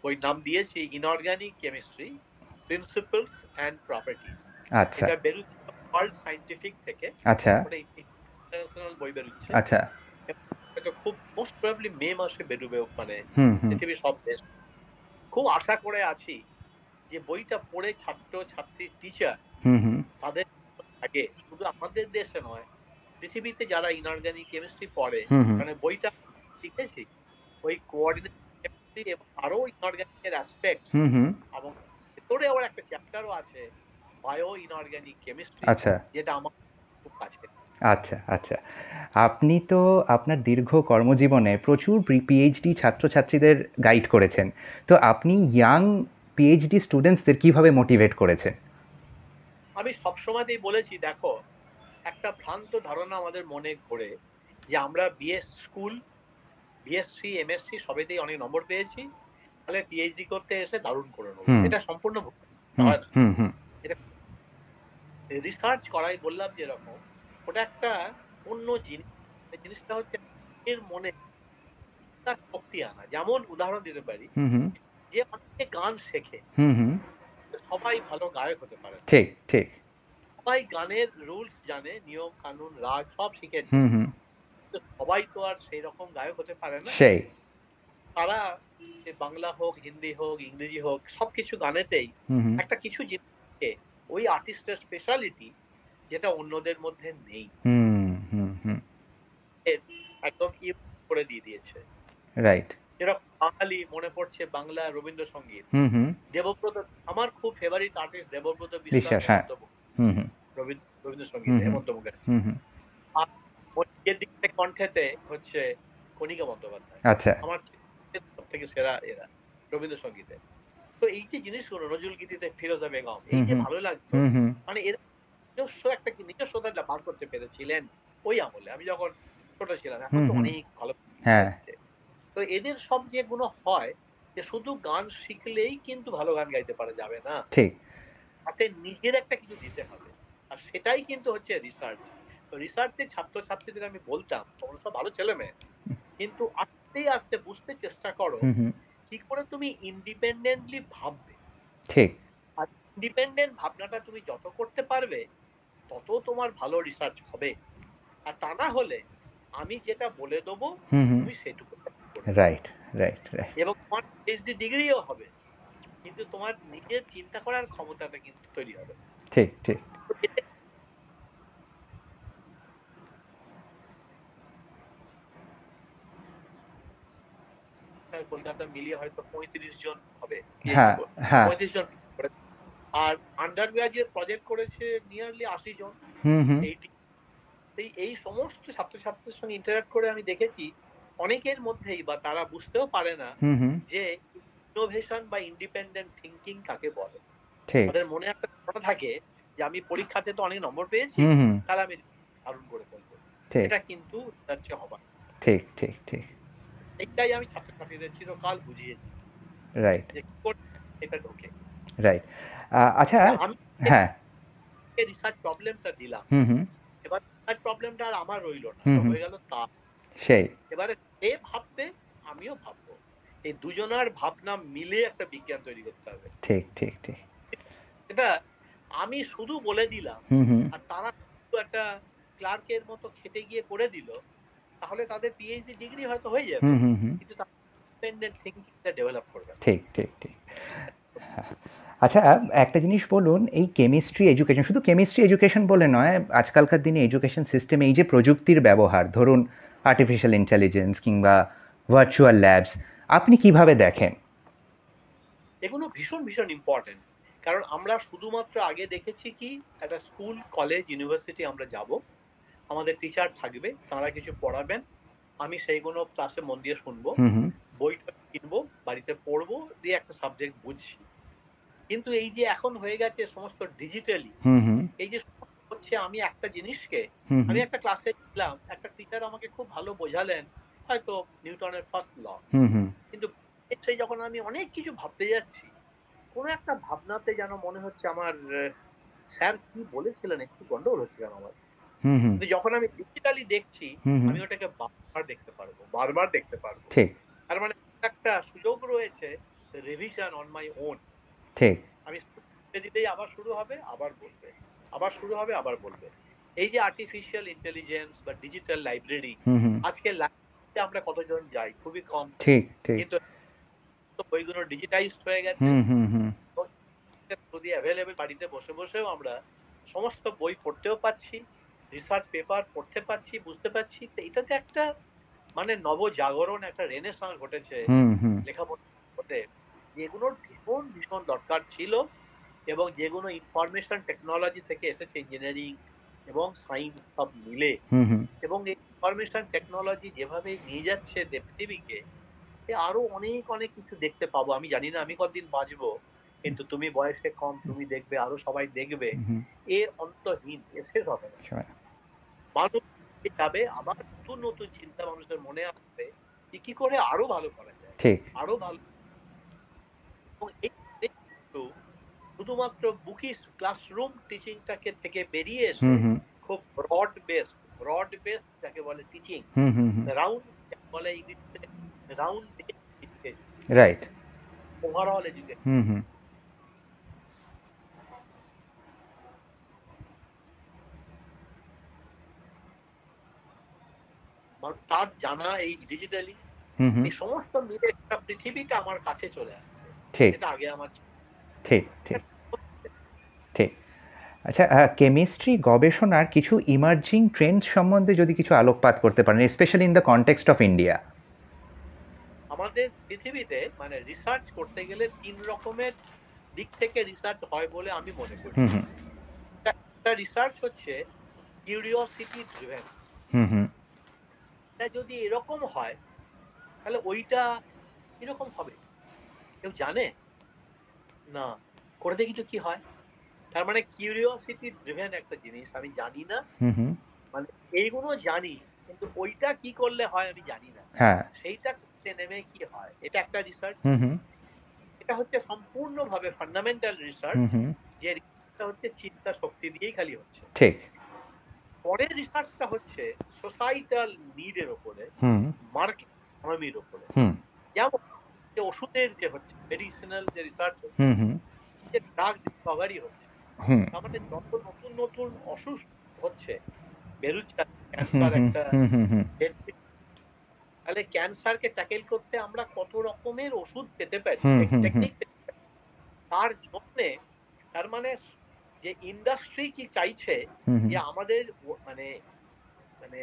বই নাম দিয়েছি inorganic chemistry, principles and properties. আচ্ছা এটা বেরোচ্ছে ওয়ার্ল্ড সায়েন্টিফিক থেকে। আচ্ছা ওটা ইন্টারন্যাশনাল বই বেরোচ্ছে। আচ্ছা হয়তো খুব মোস্ট প্রবাবলি মে মাসে বেরোবে, মানে হুম হুম পৃথিবীর সব দেশ। খুব আশা করে আছি যে বইটা পড়ে ছাত্র ছাত্রী টিচার হুম হুম তাদের আগে, শুধু আমাদের দেশে নয়, পৃথিবীতে যারা ইনঅর্গানিক কেমিস্ট্রি পড়ে, হুম হুম কারণ বইটা শিখেছি ওই কোঅর্ডিনেট কেমিস্ট্রি এবং আরো ইনঅর্গানিক এর অ্যাসপেক্টস, হুম হুম এবং ভেতরে ওর একটা চ্যাপ্টারও আছে বায়ো ইনঅর্গানিক কেমিস্ট্রি, আচ্ছা যেটা আমার খুব কাছে। আচ্ছা আচ্ছা আপনি তো আপনার দীর্ঘ কর্মজীবনে প্রচুর পিএইচডি ছাত্রছাত্রীদের গাইড করেছেন, তো আপনি ইয়াং পিএইচডি স্টুডেন্টসদের কিভাবে মোটিভেট করেছেন? আমি সবসময়তেই বলেছি, দেখো, একটা ভ্রান্ত ধারণা আমাদের মনে ঘোরে যে আমরা বিএস স্কুল, বিএসসি, এমএসসি সবেতেই অনেক নম্বর পেয়েছি, তাহলে পিএইচডি করতে এসে দারুণ করে নেবো। হুম এটা সম্পূর্ণ ভুল। হুম হয় না। হুম হুম এটা রিসার্চ করাই বললাম যেরকম, ওটা একটা অন্য জিনিস। এই জিনিসটা হচ্ছে এর মনে তার শক্তি আনা। যেমন উদাহরণ দিতে পারি, হুম হুম যে অনেকে গান শেখে, হুম হুম সবাই ভালো গায়ক হতে পারে না। ঠিক ঠিক সবাই গানের রুলস জানে, নিয়ম কানুন রাগ সব শিখেছে, হুম হুম কিন্তু সবাই তো আর সেই রকম গায়ক হতে পারে না। সেই তারা সে বাংলা হোক, হিন্দি হোক, ইংরেজি হোক, সবকিছু গানেতেই হুম হুম একটা কিছু জিনিস থাকে, ওই আর্টিস্টের স্পেশালিটি, যেটা অন্যদের মধ্যে নেই। হুম হুম হুম এর একদম করে দিয়ে দিয়েছে। রাইট যেরকম বাঙালি মনে পড়ছে বাংলা রবীন্দ্রসঙ্গীত, হুম হুম দেবব্রত। আমার খুব ফেভারিট আর্টিস্ট দেবব্রত বিশ্বাস, বিশ্বাস, হ্যাঁ। হেমন্ত মুখার্জি। হুম হুম হুম রবীন্দ্রসঙ্গীতে হুম হেমন্ত মুখার্জি। হুম হুম আর ওর নিজের দিক থেকে কণ্ঠেতে হচ্ছে কণিকা বন্দ্যোপাধ্যায়। আচ্ছা আমার সব থেকে সেরা এরা রবীন্দ্রসঙ্গীতে। তো এই যে জিনিসগুলো, নজরুল গীতিতে ফিরোজা বেগম, এই হুম যে হুম ভালো লাগতো, হুম হুম মানে এর নিজস্ব একটা নিজস্বতা বার করতে পেরেছিলেন ওই আমলে। আমি যখন ছোট ছিলাম, এখন হুম তো হুম অনেক ভালো হ্যাঁ এসছে। তো এদের সব যেগুলো হয়, যে শুধু গান শিখলেই কিন্তু ভালো গান গাইতে পারা যাবে না, ঠিক তাতে নিজের একটা কিছু দিতে হবে। আর সেটাই কিন্তু হচ্ছে রিসার্চ। তো রিসার্চে ছাত্রছাত্রীদের আমি বলতাম, তোমরা সব ভালো ছেলে মেয়ে, কিন্তু আস্তে আস্তে বুঝতে চেষ্টা করো হুম হুম কি করে তুমি ইন্ডিপেন্ডেন্টলি ভাববে। ঠিক আর ইন্ডিপেন্ডেন্ট ভাবনাটা তুমি যত করতে পারবে, তত তোমার ভালো রিসার্চ হবে। আর তা না হলে আমি যেটা বলে দেবো, হুম হুম তুমি সেটুকু করে যাবে, রাইট রাইট রাইট এবং তোমার পিএইচডি ডিগ্রিও হবে, কিন্তু তোমার নিজের চিন্তা করার ক্ষমতাটা কিন্তু তৈরি হবে না। ঠিক ঠিক তো এতে স্যার কলকাতা মিলিয়ে হয়তো 35 জন হবে পিএইচডি হ্যাঁ করে, হ্যাঁ 35 জন করে। আর আন্ডার গ্রাজুয়েট প্রজেক্ট করেছে নিয়ারলি 80 জন। হুম হুম এই এই সমস্ত ছাত্রছাত্রীদের সঙ্গে ইন্টারঅ্যাক্ট করে আমি দেখেছি, অনেকের মধ্যেই বা তারা বুঝতেও পারে না হুম হুম যে ইনোভেশন বা ইন্ডিপেন্ডেন্ট থিঙ্কিং কাকে বলে। ঠিক তাদের মনে একটা ধারণা থাকে যে আমি পরীক্ষাতে তো অনেক নম্বর পেয়েছি, হুম হুম তাহলে আমি দারুণ করে ফেলবো। ঠিক এটা কিন্তু রিসার্চে হবার। ঠিক ঠিক ঠিক এটাই আমি ছাত্রছাত্রীদের চিরকাল বুঝিয়েছি, রাইট যে কি করে এটা ঢোকে। রাইট আচ্ছা তা আমি হ্যাঁ রিসার্চ প্রবলেমটা দিলাম, হুম হুম এবার রিসার্চ প্রবলেমটা আর আমার রইলো না, হুম ওটা হুম হয়ে গেল তা। সেই এবারে সে ভাববে, আমিও ভাববো, এই দুজনার ভাবনা মিলে একটা বিজ্ঞান তৈরি করতে হবে। ঠিক ঠিক ঠিক এটা আমি শুধু বলে দিলাম, হুম হুম আর তারা শুধু একটা ক্লার্কের মতো খেটে গিয়ে করে দিল, তাহলে তাদের পিএইচডি ডিগ্রি হয়তো হয়ে যাবে, হুম হুম হুম কিন্তু তারা ইন্ডিপেন্ডেন্ট থিঙ্কিংটা ডেভেলপ করবে না। ঠিক ঠিক ঠিক আচ্ছা একটা জিনিস বলুন, এই কেমিস্ট্রি এডুকেশন, শুধু কেমিস্ট্রি এডুকেশন বলে নয়, আজকালকার দিনে এডুকেশন সিস্টেমে এই যে প্রযুক্তির ব্যবহার, ধরুন আর্টিফিশিয়াল ইন্টেলিজেন্স কিংবা ভার্চুয়াল ল্যাবস, আপনি কিভাবে দেখেন? এগুলো ভীষণ ভীষণ ইম্পর্টেন্ট। কারণ আমরা শুধুমাত্র আগে দেখেছি কি, একটা স্কুল, কলেজ, ইউনিভার্সিটি আমরা যাব, আমাদের টিচার থাকবে, তারা কিছু পড়াবেন, আমি সেইগুলো ক্লাসে মন দিয়ে শুনবো, হুম হুম বইটা কিনবো, বাড়িতে পড়বো, দিয়ে একটা সাবজেক্ট বুঝছি। কিন্তু এই যে এখন হয়ে গেছে সমস্ত ডিজিটালি, হুম হুম এই যে হচ্ছে, আমি একটা জিনিসকে, হুম আমি হুম একটা ক্লাসে ছিলাম, একটা টিচার আমাকে খুব ভালো বোঝালেন, হয়তো নিউটনের ফার্স্ট ল, হুম হুম কিন্তু এসে যখন আমি অনেক কিছু ভাবতে যাচ্ছি, কোনো একটা ভাবনাতে যেন মনে হচ্ছে আমার স্যার কি বলেছিলেন, একটু গন্ডগোল হচ্ছে কেন আমার। হুম হুম কিন্তু যখন আমি ডিজিটালি দেখছি, হুম হুম আমি ওটাকে বারবার দেখতে পারবো, বারবার দেখতে পারবো। ঠিক তার মানে একটা সুযোগ রয়েছে রিভিশন অন মাই ওন। ঠিক আমি দিতেই আবার শুরু হবে, আবার বলবে, আবার শুরু হবে, আবার বলবে। এই যে আর্টিফিশিয়াল ইন্টেলিজেন্স বা ডিজিটাল লাইব্রেরি, হুম হুম আজকে লাইব্রেরিতে আমরা কতজন যাই, খুবই কম। ঠিক ঠিক কিন্তু বইগুলো ডিজিটাইজড হয়ে গেছে, হুম হুম হুম যদি অ্যাভেলেবেল, বাড়িতে বসে বসেও আমরা সমস্ত বই পড়তেও পাচ্ছি, রিসার্চ পেপার পড়তে পাচ্ছি, বুঝতে পাচ্ছি। তো এটাতে একটা মানে নবজাগরণ, একটা রেনেসাঁ ঘটেছে হুম হুম লেখাপড়া হতে, যেগুলোর ভীষণ ভীষণ দরকার ছিল। এবং যেগুলো ইনফরমেশন টেকনোলজি থেকে এসেছে, ইঞ্জিনিয়ারিং এবং সায়েন্স সব মিলে, হুম হুম এবং এই ইনফরমেশন টেকনোলজি যেভাবে নিয়ে যাচ্ছে পৃথিবীকে, আরো অনেক অনেক কিছু দেখতে পাবো। আমি জানি না আমি কতদিন বাঁচবো, কিন্তু তুমি বয়সে কম, তুমি দেখবে, আরো সবাই দেখবে, হুম এর অন্তহীন, এর শেষ হবে না। sure, মানুষ যাবে, আবার নতুন নতুন চিন্তা মানুষের মনে আসবে যে কি করে আরো ভালো করা যায়, ঠিক আরো ভালো। এবং এই এই কিন্তু শুধুমাত্র বুকিস ক্লাসরুম টিচিংটাকে থেকে বেরিয়ে এসে হুম খুব ব্রড বেসড যাকে বলে টিচিং, হুম হুম হুম রাউন্ড বলে ইংলিশে, round education, right overall education. হুম হুম তার জানা এই ডিজিটালি, হুম হুম এই সমস্ত মিলে একটা পৃথিবীটা আমার কাছে চলে আসছে, ঠিক যেটা আগে আমার ঠিক ঠিক ঠিক আচ্ছা, কেমিস্ট্রি গবেষণার কিছু ইমার্জিং ট্রেন্ডস সম্বন্ধে যদি কিছু আলোকপাত করতে পারেন, specially in the context of India. আমাদের পৃথিবীতে মানে রিসার্চ করতে গেলে ৩ রকমের দিক থেকে রিসার্চ হয় বলে আমি মনে করি। হুম হুম একটা রিসার্চ হচ্ছে কিউরিওসিটি ড্রিভেন। হুম হুম এটা যদি এরকম হয় তাহলে ওইটা কিরকম হবে, কেউ জানে না, করে দেখি তো কি হয়। তার মানে কিউরিওসিটি ড্রিভেন একটা জিনিস, আমি জানি না, হুম হুম মানে এইগুলো জানি, কিন্তু ওইটা কি করলে হয় আমি জানি না, হ্যাঁ সেইটা করতে নেমে কি হয়, এটা একটা রিসার্চ। হুম হুম এটা হচ্ছে সম্পূর্ণভাবে ফান্ডামেন্টাল রিসার্চ, হুম হুম যে রিসার্চটা হচ্ছে চিন্তা শক্তি দিয়েই খালি হচ্ছে। ঠিক পরের রিসার্চটা হচ্ছে সোসাইটাল নিডের ওপরে, হুম মার্কেট ইকোনমির ওপরে। হুম যেমন যে ওষুধের যে হচ্ছে মেডিসিনাল যে রিসার্চ হচ্ছে, হুম হুম যে ড্রাগ ডিসকভারি হচ্ছে, হুম তার মানে যত নতুন নতুন অসুখ হচ্ছে, বেরুচ্ছে, হুম ক্যান্সার হুম একটা, হুম হুম হুম তাহলে ক্যান্সারকে ট্যাকেল করতে আমরা কত রকমের ওষুধ পেতে পারি, হুম হুম হুম টেকনিক তার জন্যে। তার মানে যে ইন্ডাস্ট্রি কি চাইছে হুম যে আমাদের মানে মানে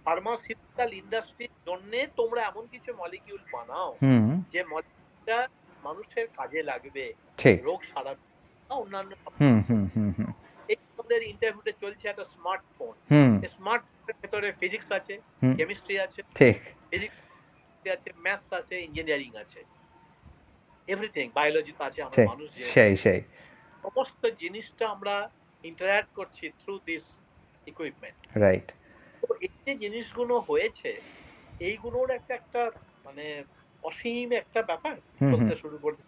ফার্মাসিউটিক্যাল ইন্ডাস্ট্রির জন্য তোমরা এমন কিছু মলিকিউল বানাও হুম যে মলিকিউলটা মানুষের কাজে লাগবে, ঠিক রোগ সারাবে বা অন্যান্য হুম কিছু। হুম হুম হুম এই আমাদের ইন্টারভিউতে চলছে একটা স্মার্টফোন। হুম এই স্মার্টফোনের ভেতরে ফিজিক্স আছে, হুম কেমিস্ট্রি আছে, ঠিক ফিজিক্স আছে, ম্যাথস আছে, ইঞ্জিনিয়ারিং আছে, এভরিথিং, বায়োলজি তো আছে, আমরা সেই মানুষ যেহেতু, সেই সেই সমস্ত জিনিসটা আমরা ইন্টারঅ্যাক্ট করছি থ্রু দিস ইকুইপমেন্ট। রাইট তো এই যে জিনিসগুলো হয়েছে, এইগুলোর একটা একটা মানে অসীম একটা ব্যাপার হুম হুম চলতে শুরু করছে।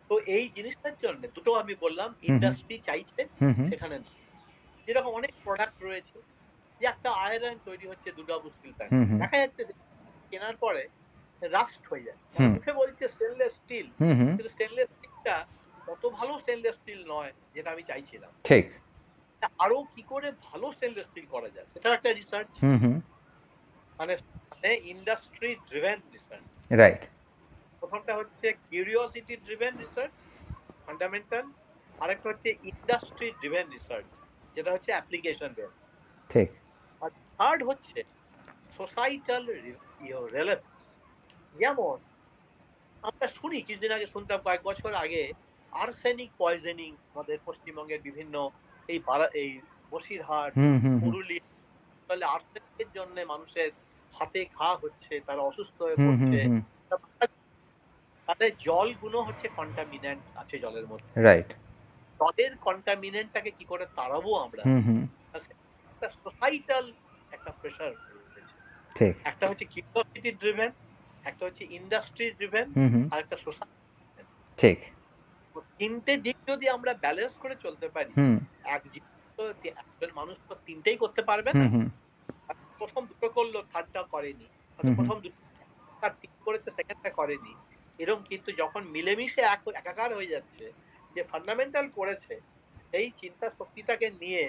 তো এই জিনিসটার জন্য দুটো আমি বললাম, হুম হুম ইন্ডাস্ট্রি চাইছে, হুম হুম সেখানে না। যেরকম অনেক প্রোডাক্ট রয়েছে, যে একটা আয়রন তৈরি হচ্ছে দুর্গাপুর স্টিল প্ল্যান্টে, হুম হুম দেখা যাচ্ছে যে কেনার পরে রাস্ট হয়ে যায়, মানে হুম মুখে বলছে স্টেনলেস স্টিল, হুম হুম কিন্তু স্টেনলেস স্টিলটা অত ভালো স্টেনলেস স্টিল নয় যেটা আমি চাইছিলাম। ঠিক আরো কি করে ভালো স্টেনলেস স্টিল করা যায়, সেটা একটা রিসার্চ। হুম হুম মানে মানে ইন্ডাস্ট্রি ড্রিভেন রিসার্চ। রাইট প্রথমটা হচ্ছে কিউরিওসিটি ড্রিভেন রিসার্চ, ফান্ডামেন্টাল। আরেকটা হচ্ছে ইন্ডাস্ট্রি ড্রিভেন রিসার্চ, যেটা হচ্ছে অ্যাপ্লিকেশন বেস। ঠিক আর থার্ড হচ্ছে সোসাইটাল রেলেভেন্স। যেমন আমরা শুনি, কিছুদিন আগে শুনতাম, কয়েক বছর আগে আর্সেনিক পয়জনিং আমাদের পশ্চিমবঙ্গের বিভিন্ন এই বসিরহাট, হুম হুম হুম পুরুলিয়া, তাহলে আর্সেনিকের জন্য মানুষের হাতে ঘা হচ্ছে, তারা অসুস্থ হয়ে হুম হুম পড়ছে। হুম তাদের জলগুলো হচ্ছে কন্টামিনেন্ট আছে জলের মধ্যে, রাইট জলের কন্টামিনেন্টটাকে কি করে তাড়াবো আমরা, হুম হুম আর একটা সোসাইটাল একটা প্রেশার রয়েছে। ঠিক একটা হচ্ছে কিউরিওসিটি ড্রিভেন, একটা হচ্ছে ইন্ডাস্ট্রি ড্রিভেন, হুম হুম আর একটা সোসাইটি। ঠিক তিনটে দিক যদি আমরা ব্যালেন্স করে চলতে পারি, হুম একজন মানুষ তো তিনটেই করতে পারবে হুম না। হুম প্রথম দুটো করলো, থার্ডটা করেনি, হয়তো হুম হুম প্রথম দুটো তার তিন করেছে, সেকেন্ডটা করেনি, এরকম। কিন্তু যখন মিলেমিশে একাকার হয়ে যাচ্ছে, যে ফান্ডামেন্টাল করেছে, সেই চিন্তা শক্তিটাকে নিয়ে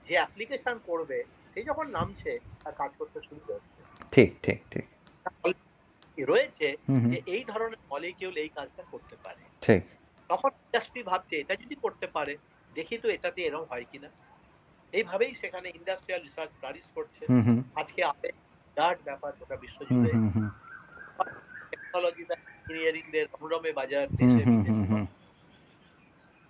যে অ্যাপ্লিকেশন করবে, সেই যখন নামছে আর কাজ করতে শুরু করছে, ঠিক ঠিক ঠিক রয়েছে হুম হুম যে এই ধরনের মলিকিউল এই কাজটা করতে পারে, ঠিক তখন ইন্ডাস্ট্রি ভাবছে এটা যদি করতে পারে, দেখি তো এটাতে এরকম হয় কিনা। এইভাবেই সেখানে ইন্ডাস্ট্রিয়াল রিসার্চ ফ্লারিশ করছে। হুম হুম আজকে আমাদের বিরাট ব্যাপার গোটা হুম বিশ্বজুড়ে, হুম হুম টেকনোলজি বা ইঞ্জিনিয়ারিং দের রমরমে বাজার হুম দেশে হুম হুম বিদেশে। হুম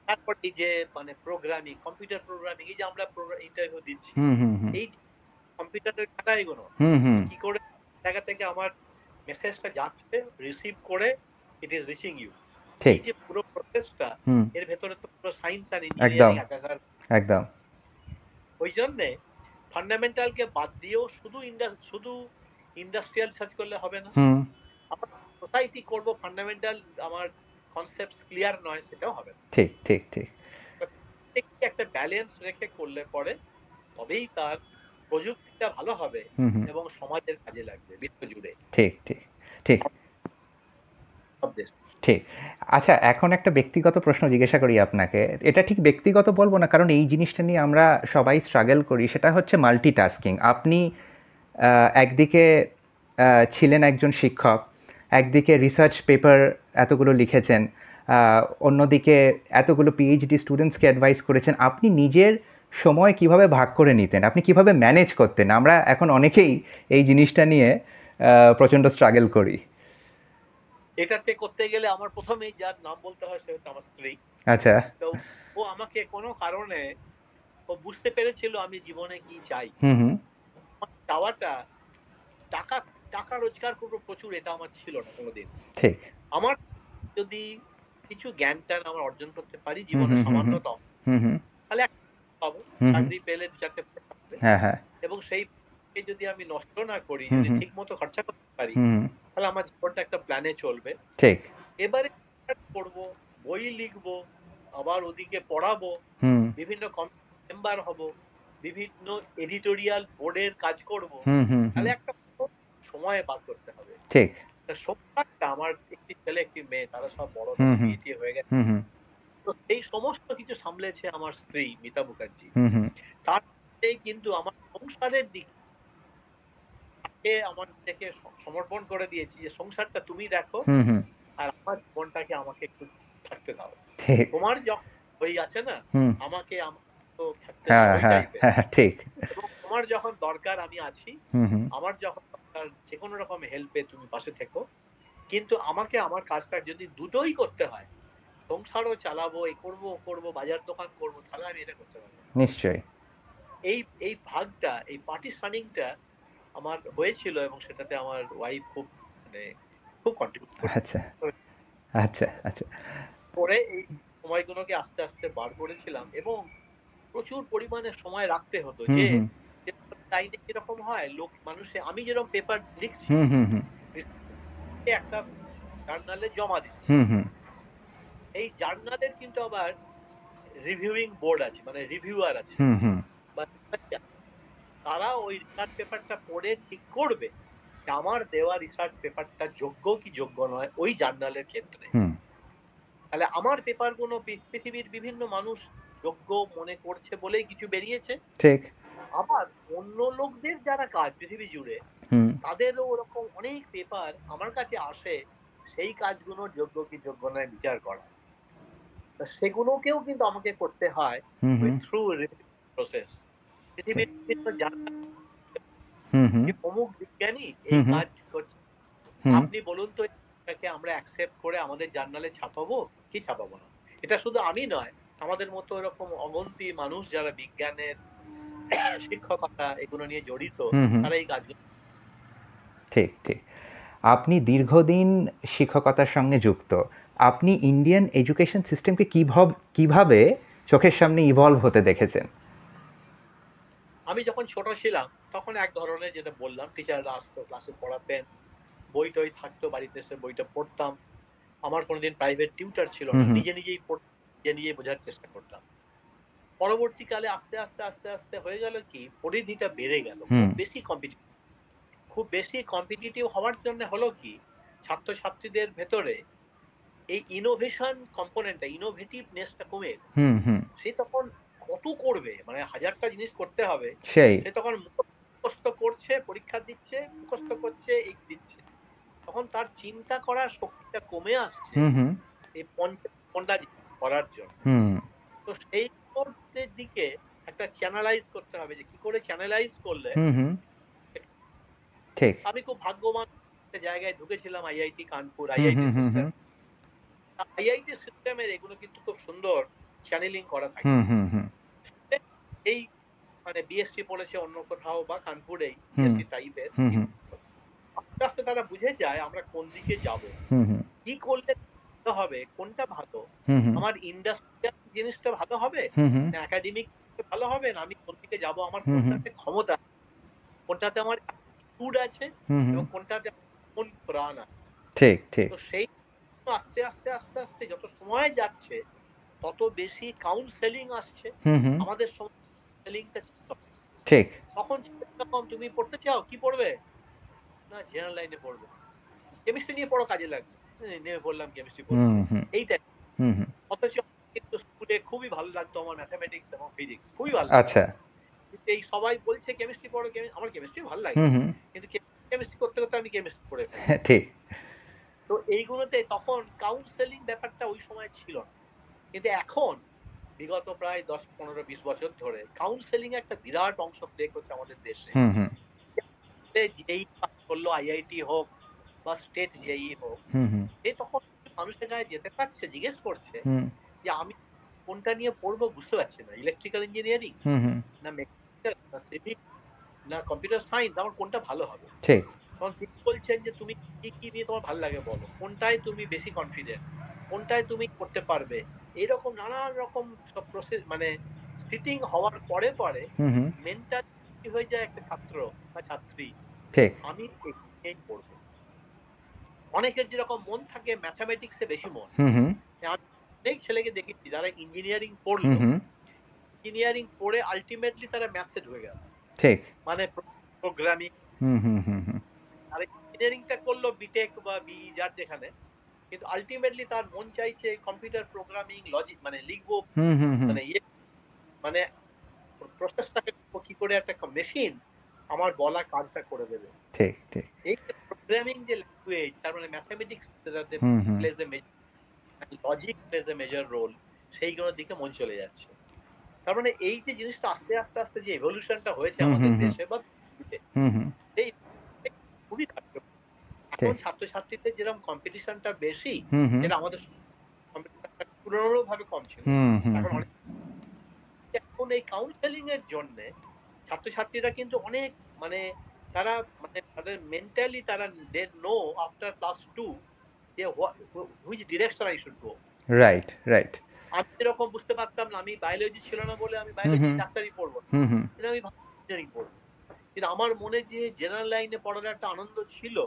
তারপর এই যে মানে প্রোগ্রামিং, কম্পিউটার প্রোগ্রামিং, এই যে আমরা ইন্টারভিউ দিচ্ছি, হুম হুম হুম এই যে কম্পিউটারের খাতা এগুলো, হুম হুম কি করে জায়গা থেকে আমার মেসেজটা যাচ্ছে, রিসিভ করে ইট ইজ রিচিং ইউ, এই ঠিক। যে পুরো প্রসেসটা, হুম। এর ভেতরে তো পুরো সায়েন্স আর একদম ইঞ্জিনিয়ারিং একাকার। একদম। ওই জন্যে ফান্ডামেন্টালকে বাদ দিয়েও শুধু ইন্ডাস্ট্রিয়াল সার্চ করলে হবে না। হুম। আবার সোসাইটি করব, ফান্ডামেন্টাল আমার কনসেপ্টস ক্লিয়ার নয়, সেটাও হবে না। ঠিক ঠিক ঠিক। প্রত্যেককে একটা ব্যালেন্স রেখে করলে পরে তবেই তার প্রযুক্তিটা ভালো হবে হুম হুম এবং সমাজের কাজে লাগবে বিশ্বজুড়ে ঠিক ঠিক ঠিক সব দেশ। ঠিক। আচ্ছা, এখন একটা ব্যক্তিগত প্রশ্ন জিজ্ঞাসা করি আপনাকে। এটা ঠিক ব্যক্তিগত বলবো না, কারণ এই জিনিসটা নিয়ে আমরা সবাই স্ট্রাগল করি। সেটা হচ্ছে মাল্টিটাস্কিং। আপনি একদিকে ছিলেন একজন শিক্ষক, একদিকে রিসার্চ পেপার এতগুলো লিখেছেন, অন্যদিকে এতগুলো পিএইচডি স্টুডেন্টসকে অ্যাডভাইস করেছেন। আপনি নিজের সময় কিভাবে ভাগ করে নিতেন? আপনি কিভাবে ম্যানেজ করতেন? আমরা এখন অনেকেই এই জিনিসটা নিয়ে প্রচণ্ড স্ট্রাগল করি। এটাতে করতে গেলে আমার প্রথমেই যার নাম বলতে হয় সে হচ্ছে আমার স্ত্রী। আচ্ছা। তো ও আমাকে কোনো কারণে, ও বুঝতে পেরেছিল আমি জীবনে কি চাই। হুম হুম আমার চাওয়াটা টাকা টাকা রোজগার করবো প্রচুর, এটা আমার ছিল না কোনোদিন। ঠিক। আমার যদি কিছু জ্ঞান ট্যান আমার অর্জন করতে পারি হুম জীবনে হুম হুম হুম সামান্যতম, হুম হুম তাহলে একটা পাবো, হুম হুম চাকরি পেলে দু চারটে পয়সা হবে, হ্যাঁ হ্যাঁ এবং সেই যদি আমি নষ্ট না করি, হুম যদি হুম ঠিক মতো খরচা করতে পারি, হুম হুম তাহলে আমার জীবনটা একটা প্ল্যানে চলবে। ঠিক। এবারে করবো, বই লিখবো, আবার ওদিকে পড়াবো, হুম বিভিন্ন মেম্বার হব, বিভিন্ন এডিটোরিয়াল বোর্ডের কাজ করব, হুম হুম হুম তাহলে একটা সময় বার করতে হবে। ঠিক। তা সংসারটা, আমার একটি ছেলে একটি মেয়ে, তারা সব বড়, হুম তাদের হুম বিয়ে টিয়ে হয়ে গেছে। হুম হুম তো এই সমস্ত কিছু সামলেছে আমার স্ত্রী মিতা মুখার্জি। হুম হুম তার সাথেই কিন্তু আমার সংসারের দিকে আমার থেকে সমর্পণ করে দিয়েছি যে সংসারটা তুমি দেখো, হুম হুম আর আমার জীবনটাকে আমাকে একটু থাকতে দাও। ঠিক। তোমার যখন ওই আছে না, হুম। আমাকে আমার তো থাকতে দাও হ্যাঁ ওই হ্যাঁ টাইপের, হ্যাঁ ঠিক। এবং তোমার যখন দরকার আমি আছি, হুম হুম আমার যখন দরকার যে কোনো রকম হেল্পে তুমি পাশে থেকো। কিন্তু আমাকে আমার কাজটা যদি দুটোই করতে হয়, সংসারও চালাবো, এই করবো ও করবো, বাজার দোকান করবো, তাহলে আমি এটা করতে পারবো না। নিশ্চয়ই। এই এই ভাগটা, এই পার্টিশনিংটা আমার হয়েছিল, এবং সেটাতে আমার ওয়াইফ খুব মানে খুব কন্ট্রিবিউট আচ্ছা আচ্ছা আচ্ছা। করে এই সময়গুলোকে আস্তে আস্তে বার করেছিলাম, এবং প্রচুর পরিমাণে সময় রাখতে হতো। হুম যে হুম টাইমে কিরকম হয়, লোক মানুষে আমি যেরকম পেপার লিখছি, হুম হুম হুম একটা জার্নালে জমা দিচ্ছি, হুম হুম এই জার্নালের কিন্তু আবার রিভিউইং বোর্ড আছে, মানে রিভিউয়ার আছে, হুম হুম বা তারা ওই রিসার্চ পেপারটা পড়ে ঠিক করবে যে আমার দেওয়া রিসার্চ পেপারটা যোগ্য কি যোগ্য নয় ওই জার্নালের ক্ষেত্রে। হুম তাহলে আমার পেপারগুলো পৃথিবীর বিভিন্ন মানুষ যোগ্য মনে করছে বলেই কিছু বেরিয়েছে। ঠিক। আবার অন্য লোকদের যারা কাজ পৃথিবী জুড়ে, হুম তাদেরও ওরকম অনেক পেপার আমার কাছে আসে, সেই কাজগুলো যোগ্য কি যোগ্য নয় বিচার করা। তা সেগুলোকেও কিন্তু আমাকে করতে হয় হুম ওই হুম থ্রু প্রসেস। ঠিক। পৃথিবীর বিভিন্ন জায়গা হুম হুম যে অমুক বিজ্ঞানী এই হুম হুম কাজ করছে, হুম আপনি বলুন তো এটাকে আমরা অ্যাকসেপ্ট করে আমাদের জার্নালে ছাপাবো কি ছাপাবো না। এটা শুধু আমি নয়, আমাদের মতো এরকম অগন্তি মানুষ যারা বিজ্ঞানের শিক্ষকতা এগুলো নিয়ে জড়িত, হুম হুম তারা এই কাজগুলো। ঠিক ঠিক। আপনি দীর্ঘদিন শিক্ষকতার সঙ্গে যুক্ত। আপনি ইন্ডিয়ান এডুকেশন সিস্টেমকে কিভাবে চোখের সামনে ইভলভ হতে দেখেছেন? আমি যখন ছোট ছিলাম তখন এক ধরনের, যেটা বললাম, টিচাররা আসতো, ক্লাসে পড়াতেন, বই টই থাকতো, বাড়িতে এসে বইটা পড়তাম। আমার কোনোদিন প্রাইভেট টিউটর ছিল হুম না, হুম নিজে নিজেই পড়তাম, নিজে নিজেই বোঝার চেষ্টা করতাম। পরবর্তীকালে আস্তে আস্তে আস্তে আস্তে হয়ে গেল কি, পরিধিটা বেড়ে গেল, হুম খুব বেশি কম্পিটিটিভ হওয়ার জন্য হলো কি, ছাত্রছাত্রীদের ভেতরে এই ইনোভেশন কম্পোনেন্টটা, ইনোভেটিভনেসটা কমে এলো। হুম হুম সে তখন কত করবে, মানে হাজারটা জিনিস করতে হবে, সেই। সে তখন মুখস্থ করছে, পরীক্ষা দিচ্ছে, মুখস্থ করছে, এই দিচ্ছে, তখন তার চিন্তা করার শক্তিটা কমে আসছে হুম হুম এই পঞ্চমটা করার জন্য। হুম তো সেই দিকে একটা চ্যানেলাইজ করতে হবে, যে কি করে চ্যানেলাইজ করলে। হুম হুম ঠিক। আমি খুব ভাগ্যবান একটা জায়গায় ঢুকেছিলাম, আইআইটি কানপুর, হুম আইআইটি হুম হুম সিস্টেম। হুম আইআইটি সিস্টেমের এগুলো কিন্তু খুব সুন্দর চ্যানেলিং করা থাকে। হুম হুম হুম এই মানে বিএসসি পড়েছে অন্য কোথাও বা কানপুরেই হুম বিএসসি টাইপের, হুম হুম আস্তে আস্তে তারা বুঝে যায় আমরা কোন দিকে যাব, হুম হুম কি করলে ভালো হবে, কোনটা ভালো, হুম হুম আমার ইন্ডাস্ট্রিয়াল জিনিসটা ভালো হবে হুম হুম না একাডেমিক ভালো হবে, না আমি কোন দিকে যাব, আমার হুম হুম কোনটাতে ক্ষমতা, কোনটাতে আমার অ্যাটিটিউড আছে হুম হুম এবং কোনটাতে আমার মন প্রাণ আছে। ঠিক ঠিক তো সেই আস্তে আস্তে আস্তে আস্তে যত সময় যাচ্ছে তত বেশি কাউন্সেলিং আসছে। হুম হুম আমাদের সময় কাউন্সেলিংটা ছিল না। ঠিক তখন ছিল এরকম, তুমি পড়তে চাও কি পড়বে, না জেনারেল লাইনে পড়বো, কেমিস্ট্রি নিয়ে পড়ো কাজে লাগবে, নেমে পড়লাম কেমিস্ট্রি পড়তে। হুম হুম এইটাই। হুম হুম অথচ কিন্তু স্কুলে খুবই ভালো লাগতো আমার ম্যাথামেটিক্স এবং ফিজিক্স, খুবই ভালো লাগতো। আচ্ছা কিন্তু এই সবাই বলছে কেমিস্ট্রি পড়ো, আমার কেমিস্ট্রি ভালো লাগে, হুম হুম কিন্তু কেমিস্ট্রি করতে করতে আমি কেমিস্ট্রি পড়ে ফেলি। ঠিক তো এইগুলোতে তখন কাউন্সেলিং ব্যাপারটা ওই সময় ছিল না, কিন্তু এখন বিগত প্রায় 10, 15, 20 বছর ধরে কাউন্সেলিং একটা বিরাট অংশ প্লে করছে আমাদের দেশে। হুম হুম যেই পাস করলো আইআইটি হোক বা স্টেট জেই হোক, হুম হুম সে তখন মানুষের গায়ে যেতে পারছে, জিজ্ঞেস করছে হুম যে আমি কোনটা নিয়ে পড়বো বুঝতে পারছি না, ইলেকট্রিক্যাল ইঞ্জিনিয়ারিং হুম হুম না মেকানিক্যাল না সিভিল না কম্পিউটার সায়েন্স, আমার কোনটা ভালো হবে। ঠিক তখন তিনি বলছেন যে তুমি কি কি নিয়ে তোমার ভালো লাগে বলো, কোনটায় তুমি বেশি কনফিডেন্ট, কোনটায় তুমি করতে পারবে। এইরকম নানান রকম সব প্রসেস মানে সিটিং হওয়ার পরে পরে হুম হুম মেন্টালিটি হয়ে যায় একটা ছাত্র বা ছাত্রী যে ঠিক আমি এই পড়বো। অনেকের যেরকম মন থাকে ম্যাথামেটিক্সে বেশি মন। হুম হুম আমি অনেক ছেলেকে দেখেছি যারা ইঞ্জিনিয়ারিং হুম পড়লো, হুম ইঞ্জিনিয়ারিং পড়ে আলটিমেটলি তারা ম্যাথসে ঢুকে গেল, ঠিক মানে প্রোগ্রামিং। হুম হুম হুম হুম আর ইঞ্জিনিয়ারিংটা করলো বিটেক বা বিই যার যেখানে, কিন্তু আলটিমেটলি তার মন চাইছে কম্পিউটার প্রোগ্রামিং লজিক মানে লিখবো, হুম হুম হুম মানে মানে প্রসেসটাকে কি করে একটা মেশিন আমার বলা কাজটা করে দেবে। ঠিক ঠিক এই যে প্রোগ্রামিং যে ল্যাঙ্গুয়েজ, তার মানে mathematics hmm hmm plays a logic plays a major role, সেইগুলোর দিকে মন চলে যাচ্ছে। তার মানে এই যে জিনিসটা আস্তে আস্তে আস্তে যে এভলিউশনটা হয়েছে হুম আমাদের হুম হুম দেশে বা পৃথিবীতে, হুম হুম সেই খুবই কার্যকর। এখন ঠিক ছাত্রছাত্রীদের যেরকম কম্পিটিশনটা বেশি, হুম হুম যেটা আমাদের কম্পিটিশনটা তুলনামূলকভাবে কম ছিল, হুম হুম এখন হুম অনেক। এখন এই কাউন্সেলিং এর জন্য ছাত্রছাত্রীরা কিন্তু অনেক মানে তারা মানে তাদের মেন্টালি তারা দে নো আফটার ক্লাস 2 যে which direction I should go. Right right আমি যেরকম বুঝতে পারতাম না, আমি বায়োলজি ছিল না বলে আমি হুম বায়োলজি হুম ডাক্তারি পড়বো না, হুম হুম কিন্তু আমি ইঞ্জিনিয়ারিং পড়বো। কিন্তু আমার মনে যে জেনারেল লাইনে পড়ার একটা আনন্দ ছিল,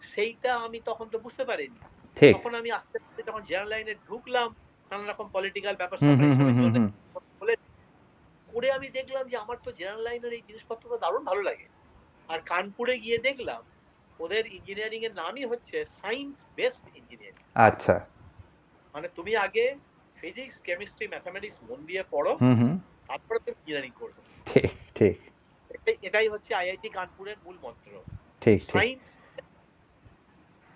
সেইটা আমি তখন তো বুঝতে পারিনি। ঠিক তখন আমি আস্তে আস্তে যখন জেনারেল লাইনে ঢুকলাম, নানা রকম পলিটিক্যাল ব্যাপার হুম স্যাপার হুম হুম এইসবের হুম জন্য হুম বলে করে আমি দেখলাম যে আমার তো জেনারেল লাইনের এই জিনিসপত্রগুলো দারুণ ভালো লাগে। আর কানপুরে গিয়ে দেখলাম ওদের ইঞ্জিনিয়ারিং এর নামই হচ্ছে সায়েন্স বেসড ইঞ্জিনিয়ারিং। আচ্ছা মানে তুমি আগে ফিজিক্স কেমিস্ট্রি ম্যাথামেটিক্স মন দিয়ে পড়ো, হুম হুম তারপরে তুমি ইঞ্জিনিয়ারিং করবে। ঠিক ঠিক এটাই হচ্ছে আইআইটি কানপুরের মূল মন্ত্র, ঠিক ঠিক সায়েন্স।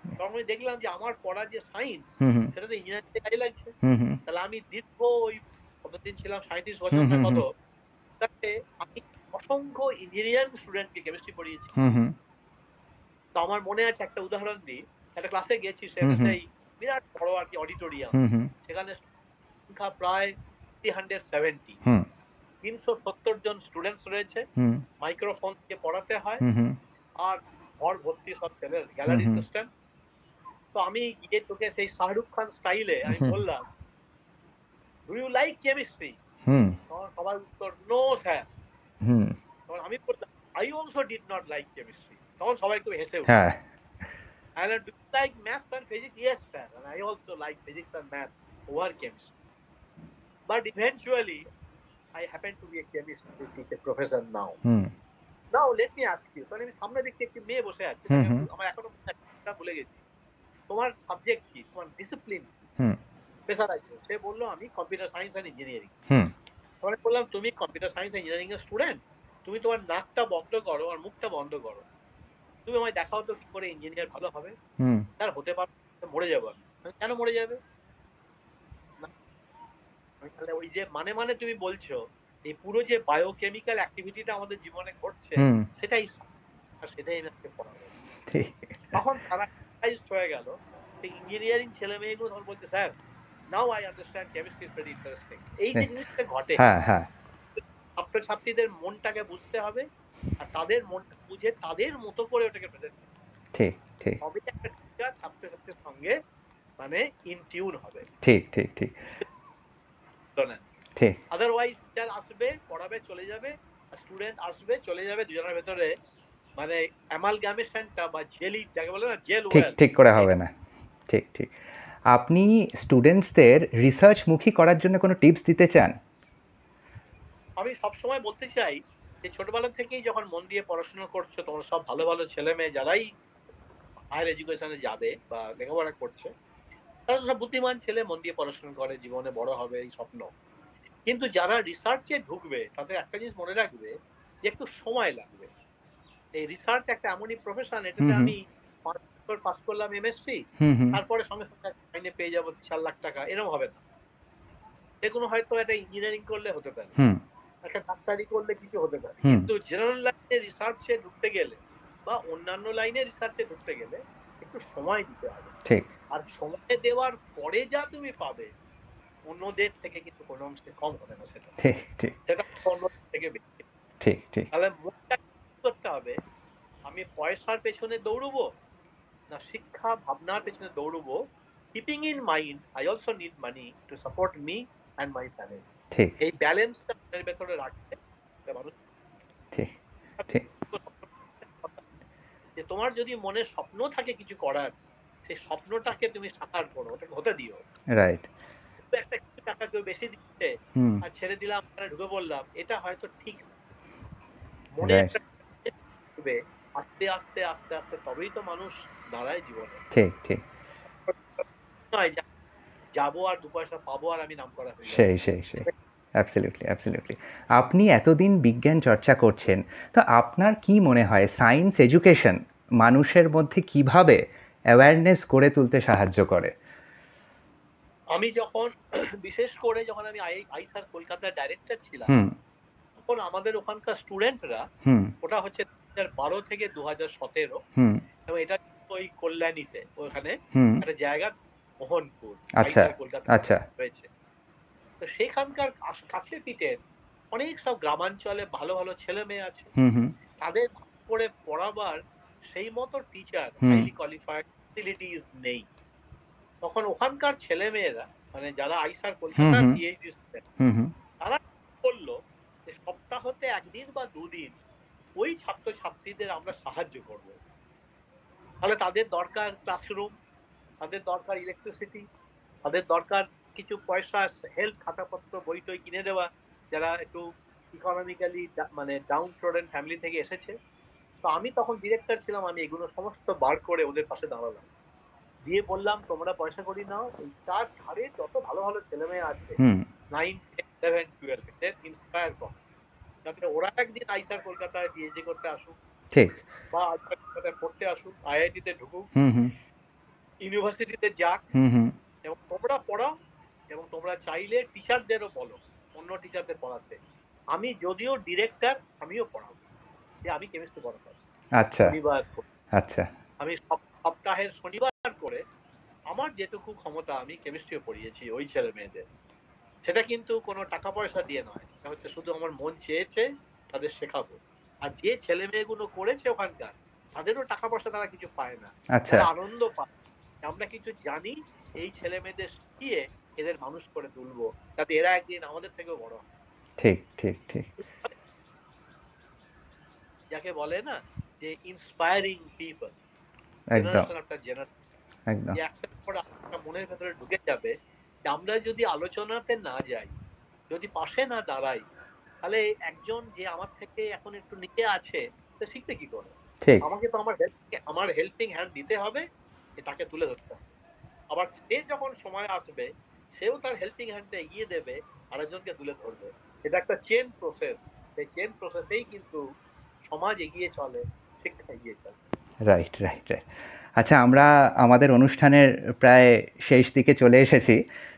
তখন আমি দেখলাম যে আমার পড়া যে সায়েন্স, হুম হুম সেটা তো ইঞ্জিনিয়ারিং কাজে লাগছে। হুম হুম তাহলে আমি দীর্ঘ ওই কতদিন ছিলাম, 37 হুম বছর না হুম কত, হুম তাতে আমি অসংখ্য ইঞ্জিনিয়ারিং স্টুডেন্টকে কেমিস্ট্রি পড়িয়েছি। হুম হুম তো আমার মনে আছে একটা উদাহরণ দিই, একটা ক্লাসে গেছি, হুম সেটা হুম সেই বিরাট বড় আর কি অডিটোরিয়াম, হুম হুম সেখানে সংখ্যা প্রায় 370, হুম 370 জন স্টুডেন্টস রয়েছে, হুম মাইক্রোফোন দিয়ে পড়াতে হয়, হুম হুম আর ঘর ভর্তি সব ছেলে, হুম গ্যালারি হুম সিস্টেম। তো আমি গিয়ে তোকে সেই শাহরুখ খান স্টাইলে আমি হুম বললাম, ডু ইউ লাইক কেমিস্ট্রি? হুম তখন সবার উত্তর নো স্যার। হুম তখন আমি বললাম, I also did not like chemistry. তখন সবাই খুব হেসে উঠল। হ্যাঁ And do you like maths and physics? Yes, sir. And I also like physics and maths over chemistry. But eventually, I happen to be a chemistry teacher professor now. Hmm Now, let me ask you. কারণ আমি সামনে দেখছি একটি মেয়ে বসে আছে, হুম তাকে হুম আমার এখনো মনে আছে, নামটা ভুলে গেছি। তোমার সাবজেক্ট কি? তোমার ডিসিপ্লিন কি? হুম স্পেশালাইজেশন। সে বলল আমি কম্পিউটার সায়েন্স এন্ড ইঞ্জিনিয়ারিং। হুম তখন বললাম তুমি কম্পিউটার সায়েন্স ইঞ্জিনিয়ারিং এর স্টুডেন্ট, তুমি তোমার নাকটা বন্ধ করো আর মুখটা বন্ধ করো, তুমি আমায় দেখাও তো কি করে ইঞ্জিনিয়ার ভালো হবে। হুম স্যার হতে পারবে মরে যাবো আমি। কেন মরে যাবে? তাহলে ওই যে মানে মানে তুমি বলছো এই পুরো যে বায়োকেমিক্যাল অ্যাক্টিভিটিটা আমাদের জীবনে ঘটছে, হুম সেটাই আর সেটাই আমি আজকে পড়াবো। ঠিক তখন তারা সারপ্রাইজড হয়ে গেল। সেই ইঞ্জিনিয়ারিং ছেলে মেয়েগুলো তখন বলছে, sir now I understand chemistry is very interesting. এই যে জিনিসটা ঘটে, হ্যাঁ হ্যাঁ ছাত্রছাত্রীদের মনটাকে বুঝতে হবে, আর তাদের মনটা বুঝে তাদের মতো করে ওটাকে প্রেজেন্ট করতে হবে। ঠিক ঠিক তবে একটা টিচার ছাত্রছাত্রীর সঙ্গে মানে ইন টিউন হবে। ঠিক ঠিক ঠিক ঠিক আদারওয়াইজ টিচার আসবে, পড়াবে, চলে যাবে, আর স্টুডেন্ট আসবে, চলে যাবে, দুজনের ভেতরে মানে অ্যামালগামেশনটা বা জেলি, যাকে বলে না জেল ঠিক ওয়েল, ঠিক করে হবে না। ঠিক ঠিক। আপনি স্টুডেন্টসদের রিসার্চমুখী করার জন্য কোনো টিপস দিতে চান? আমি সবসময় বলতে চাই যে ছোটবেলা থেকেই যখন মন দিয়ে পড়াশোনা করছো, তোমরা সব ভালো ভালো ছেলে মেয়ে যারাই হায়ার এডুকেশনে যাবে বা লেখাপড়া করছে, তারা তো সব বুদ্ধিমান ছেলে, মন দিয়ে পড়াশোনা করে, জীবনে বড় হবে এই স্বপ্ন। কিন্তু যারা রিসার্চে ঢুকবে তাদের একটা জিনিস মনে রাখবে যে একটু সময় লাগবে। এই রিসার্চ একটা এমনই প্রফেশন, হুম এটাতে হুম আমি 5 বছর পাস করলাম এমএসসি, হুম হুম তারপরে সঙ্গে সঙ্গে মাইনে পেয়ে যাবো 4 লাখ টাকা, এরকম হবে না। যে কোনো হয়তো একটা ইঞ্জিনিয়ারিং করলে হতে পারে, হুম একটা ডাক্তারি করলে কিছু হতে পারে, হুম কিন্তু জেনারেল লাইনে রিসার্চে ঢুকতে গেলে বা অন্যান্য লাইনে রিসার্চে ঢুকতে গেলে একটু সময় দিতে হবে। ঠিক আর সময় দেওয়ার পরে যা তুমি পাবে অন্যদের থেকে কিন্তু কোনো অংশে কম হবে না, সেটা ঠিক ঠিক সেটা অন্যদের থেকে বেশি। ঠিক ঠিক তাহলে মনটা করতে হবে, আমি পয়সার পেছনে দৌড়বো না শিক্ষা ভাবনার পেছনে দৌড়বো। Keeping in mind I also need money to support me and my family. ঠিক এই ব্যালেন্সটা মনের ভেতরে রাখতে মানুষ। ঠিক ঠিক যে তোমার যদি মনে স্বপ্ন থাকে কিছু করার, সেই স্বপ্নটাকে তুমি সাকার করো, ওটাকে হতে দিও। রাইট কিন্তু একটা কিছু টাকা কেউ বেশি দিচ্ছে হুম আর ছেড়ে দিলাম, ঢুকে পড়লাম, এটা হয়তো ঠিক না। মনে রাইট একটা আস্তে আস্তে আস্তে আস্তে তবেই তো মানুষ দাঁড়ায় জীবনে। ঠিক ঠিক নয় যাবো আর 2 পয়সা পাবো আর আমি নাম করা হয়ে যাবো। সেই সেই সেই অ্যাবসলিউটলি অ্যাবসলিউটলি। আপনি এতদিন বিজ্ঞান চর্চা করছেন, তো আপনার কি মনে হয় সায়েন্স এডুকেশন মানুষের মধ্যে কিভাবে অ্যাওয়ারনেস গড়ে তুলতে সাহায্য করে? আমি যখন বিশেষ করে যখন আমি আইসার কলকাতার ডাইরেক্টর ছিলাম, হুম তখন আমাদের ওখানকার স্টুডেন্টরা, হুম ওটা হচ্ছে 2012 থেকে 2017, হুম এবং এটা ওই কল্যাণীতে ওখানে হুম একটা জায়গা মোহনপুর, আচ্ছা আইসার কলকাতা আচ্ছা হয়েছে। তো সেখানকার কাছে পিঠের অনেক সব গ্রামাঞ্চলে ভালো ভালো ছেলে মেয়ে আছে, হুম হুম তাদের ভালো করে পড়াবার সেই মতো টিচার, হুম হাইলি কোয়ালিফাইড ফ্যাসিলিটিস নেই। তখন ওখানকার ছেলে মেয়েরা মানে যারা আইসার হুম কলকাতার হুম পিএইচডি স্টুডেন্ট, হুম হুম তারা বললো যে সপ্তাহতে একদিন বা দুদিন ওই ছাত্রছাত্রীদের আমরা সাহায্য করব। তাহলে তাদের দরকার ক্লাসরুম, তাদের দরকার ইলেকট্রিসিটি, তাদের দরকার কিছু পয়সা, হেল্প, খাতাপত্র, বই টই কিনে দেওয়া, যারা একটু ইকোনমিক্যালি মানে ডাউন ট্রোডেন ফ্যামিলি থেকে এসেছে। তো আমি তখন ডিরেক্টর ছিলাম, আমি এগুলো সমস্ত বার করে ওদের পাশে দাঁড়ালাম, দিয়ে বললাম তোমরা পয়সা করি নাও, এই চার ধারে যত ভালো ভালো ছেলে মেয়ে আছে, হুম 9, 10, 11, 12, এদের ইন্সপায়ার কর, যাতে ওরা একদিন আইসার কলকাতায় পিএইচডি করতে আসুক ঠিক বা আইসার কলকাতায় পড়তে আসুক, আইআইটিতে ঢুকুক, হুম হুম ইউনিভার্সিটিতে যাক, হুম হুম এবং তোমরা পড়াও, এবং তোমরা চাইলে টিচারদেরও বলো অন্য টিচারদের পড়াতে। আমি যদিও ডিরেক্টর, আমিও পড়াবো, যে আমি কেমিস্ট্রি পড়াতাম আচ্ছা শনিবার করে। আচ্ছা আমি সপ্তাহের শনিবার করে আমার যেটুকু ক্ষমতা আমি কেমিস্ট্রিও পড়িয়েছি ওই ছেলে মেয়েদের। সেটা কিন্তু কোনো টাকা পয়সা দিয়ে নয়, সেটা হচ্ছে শুধু আমার মন চেয়েছে তাদের শেখাবো। আর যে ছেলে মেয়েগুলো করেছে ওখানকার, তাদেরও টাকা পয়সা তারা কিছু পায় না, আচ্ছা তারা আনন্দ পায়। আমরা কিছু জানি, এই ছেলে মেয়েদের শিখিয়ে এদের মানুষ করে তুলবো, যাতে এরা একদিন আমাদের থেকেও বড় হয়। ঠিক ঠিক ঠিক যাকে বলে না যে ইন্সপায়ারিং পিপল, একদম জেনারেশন আফটার জেনারেশন, একদম যে একটার পর একটা মনের ভেতরে ঢুকে যাবে। যে আমরা যদি আলোচনাতে না যাই, যদি পাশে না দাঁড়াই, তাহলে একজন যে আমার থেকে এখন একটু নিচে আছে, সে শিখবে কি করে? ঠিক আমাকে তো আমার হেল্পিং হ্যান্ড দিতে হবে, যে তাকে তুলে ধরতে হবে। আবার সে যখন সময় আসবে, সেও তার হেল্পিং হ্যান্ডটা এগিয়ে দেবে, আরেকজনকে তুলে ধরবে। এটা একটা চেন প্রসেস, সেই চেন প্রসেসেই কিন্তু সমাজ এগিয়ে চলে, শিক্ষা এগিয়ে চলে। Right right right. আচ্ছা, আমরা আমাদের অনুষ্ঠানের প্রায় শেষ দিকে চলে এসেছি।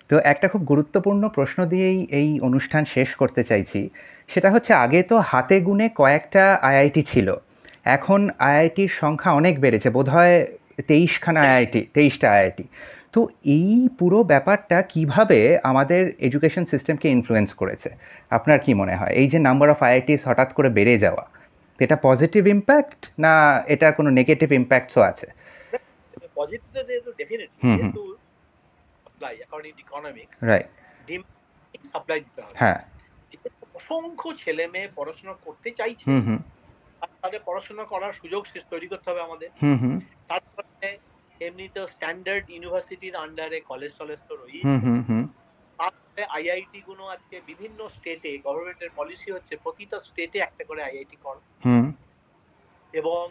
তো একটা খুব গুরুত্বপূর্ণ প্রশ্ন দিয়েই এই অনুষ্ঠান শেষ করতে চাইছি। সেটা হচ্ছে, আগে তো হাতে গুনে কয়েকটা আইআইটি ছিল, এখন আইআইটির সংখ্যা অনেক বেড়েছে, বোধহয় 23টা আইআইটি। তো এই পুরো ব্যাপারটা কিভাবে আমাদের এডুকেশন সিস্টেমকে ইনফ্লুয়েন্স করেছে আপনার কি মনে হয়? এই যে নাম্বার অফ আইআইটিস হঠাৎ করে বেড়ে যাওয়া, এটা পজিটিভ ইম্প্যাক্ট না এটার কোনো নেগেটিভ ইম্প্যাক্টসও আছে? পজিটিভ তো ডেফিনেটলি, হুম হুম যেহেতু supply according to economics, right demand supply দিতে হবে। হ্যাঁ যেহেতু অসংখ্য ছেলে মেয়ে পড়াশোনা করতে চাইছে, হুম হুম আর তাদের পড়াশোনা করার সুযোগ তৈরি করতে হবে আমাদের। হুম হুম তারপরে এমনি তো স্ট্যান্ডার্ড ইউনিভার্সিটির আন্ডারে কলেজ টলেজ তো হুম রয়েছে। হুম হুম তারপরে আইআইটি গুলো আজকে বিভিন্ন স্টেটে, গভর্নমেন্টের পলিসি হচ্ছে প্রতিটা স্টেটে একটা করে আইআইটি করো। হুম এবং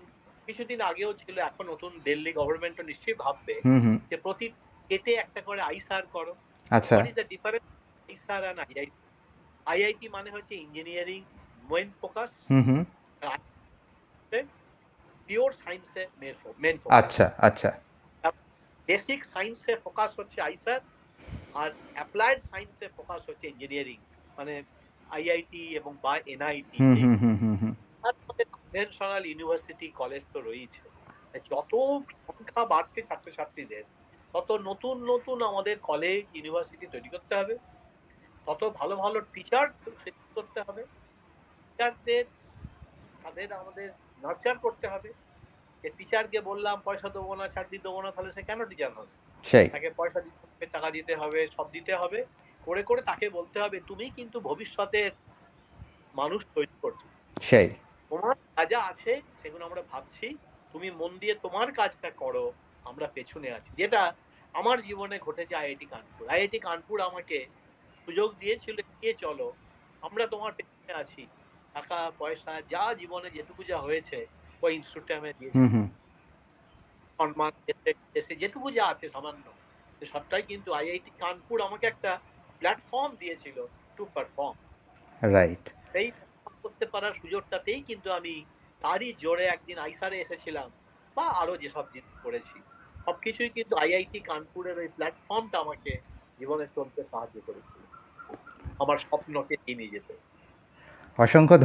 কিছুদিন আগেও ছিল, এখন নতুন দিল্লি গভর্নমেন্টও নিশ্চয়ই ভাববে হুম হুম যে প্রতি স্টেটে একটা করে আইসার করো। আচ্ছা হোয়াট ইজ দ্য ডিফারেন্স আইসার অ্যান্ড আইআইটি? আইআইটি মানে হচ্ছে ইঞ্জিনিয়ারিং মেইন ফোকাস, হুম হুম পিওর সায়েন্সে মেন ফোকাস। আচ্ছা আচ্ছা বেসিক সায়েন্সে ফোকাস হচ্ছে আইসার, আর অ্যাপ্লাইড সায়েন্সে ফোকাস হচ্ছে ইঞ্জিনিয়ারিং, মানে আইআইটি এবং বা এনআইটি। হুম হুম হুম হুম হুম তারপরে কনভেনশনাল ইউনিভার্সিটি কলেজ তো রয়েছে। যত সংখ্যা বাড়ছে ছাত্রছাত্রীদের, তত নতুন নতুন আমাদের কলেজ ইউনিভার্সিটি তৈরি করতে হবে, তত ভালো ভালো টিচার তৈরি করতে হবে। টিচারদের তাদের আমাদের নার্চার করতে হবে। যে টিচারকে বললাম পয়সা দেবো না, চাকরি দেবো না, তাহলে সে কেন টিচার হবে? সেই তাকে পয়সা দিতে হবে, টাকা দিতে হবে, সব দিতে হবে। করে করে তাকে বলতে হবে তুমি কিন্তু ভবিষ্যতের মানুষ তৈরি করছো। সেই তোমার যা যা আছে সেগুলো আমরা ভাবছি, তুমি মন দিয়ে তোমার কাজটা করো, আমরা পেছনে আছি। যেটা আমার জীবনে ঘটেছে আইআইটি কানপুর। আইআইটি কানপুর আমাকে সুযোগ দিয়েছিল, দিয়ে চলো, আমরা তোমার পেছনে আছি। টাকা পয়সা যা জীবনে যেটুকু যা হয়েছে ওই ইনস্টিটিউটে আমি দিয়েছি, হুম হুম সম্মান দেশে যেটুকু যা আছে সামান্য, সবটাই কিন্তু আইআইটি কানপুর আমাকে একটা প্ল্যাটফর্ম দিয়েছিল টু পারফর্ম। রাইট সেই perform করতে পারার সুযোগটাতেই কিন্তু আমি তারই জোরে একদিন আইসারে এসেছিলাম, বা আরো যেসব জিনিস করেছি সবকিছুই কিন্তু আইআইটি কানপুরের ওই প্ল্যাটফর্মটা আমাকে জীবনে চলতে সাহায্য করেছিল, আমার স্বপ্নকে এগিয়ে যেতে। অসংখ্য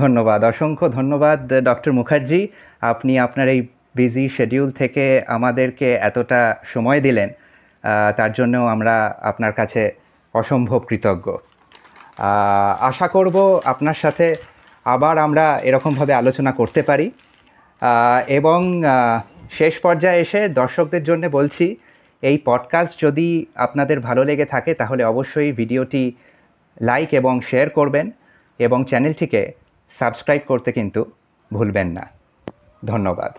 ধন্যবাদ ডক্টর মুখার্জি। আপনি আপনার এই বিজি শিডিউল থেকে আমাদেরকে এতটা সময় দিলেন, তার জন্যও আমরা আপনার কাছে অসম্ভব কৃতজ্ঞ। আশা করব আপনার সাথে আবার আমরা এরকমভাবে আলোচনা করতে পারি। এবং শেষ পর্যায়ে এসে দর্শকদের জন্য বলছি, এই পডকাস্ট যদি আপনাদের ভালো লেগে থাকে তাহলে অবশ্যই ভিডিওটি লাইক এবং শেয়ার করবেন এবং চ্যানেলটিকে সাবস্ক্রাইব করতে কিন্তু ভুলবেন না। ধন্যবাদ।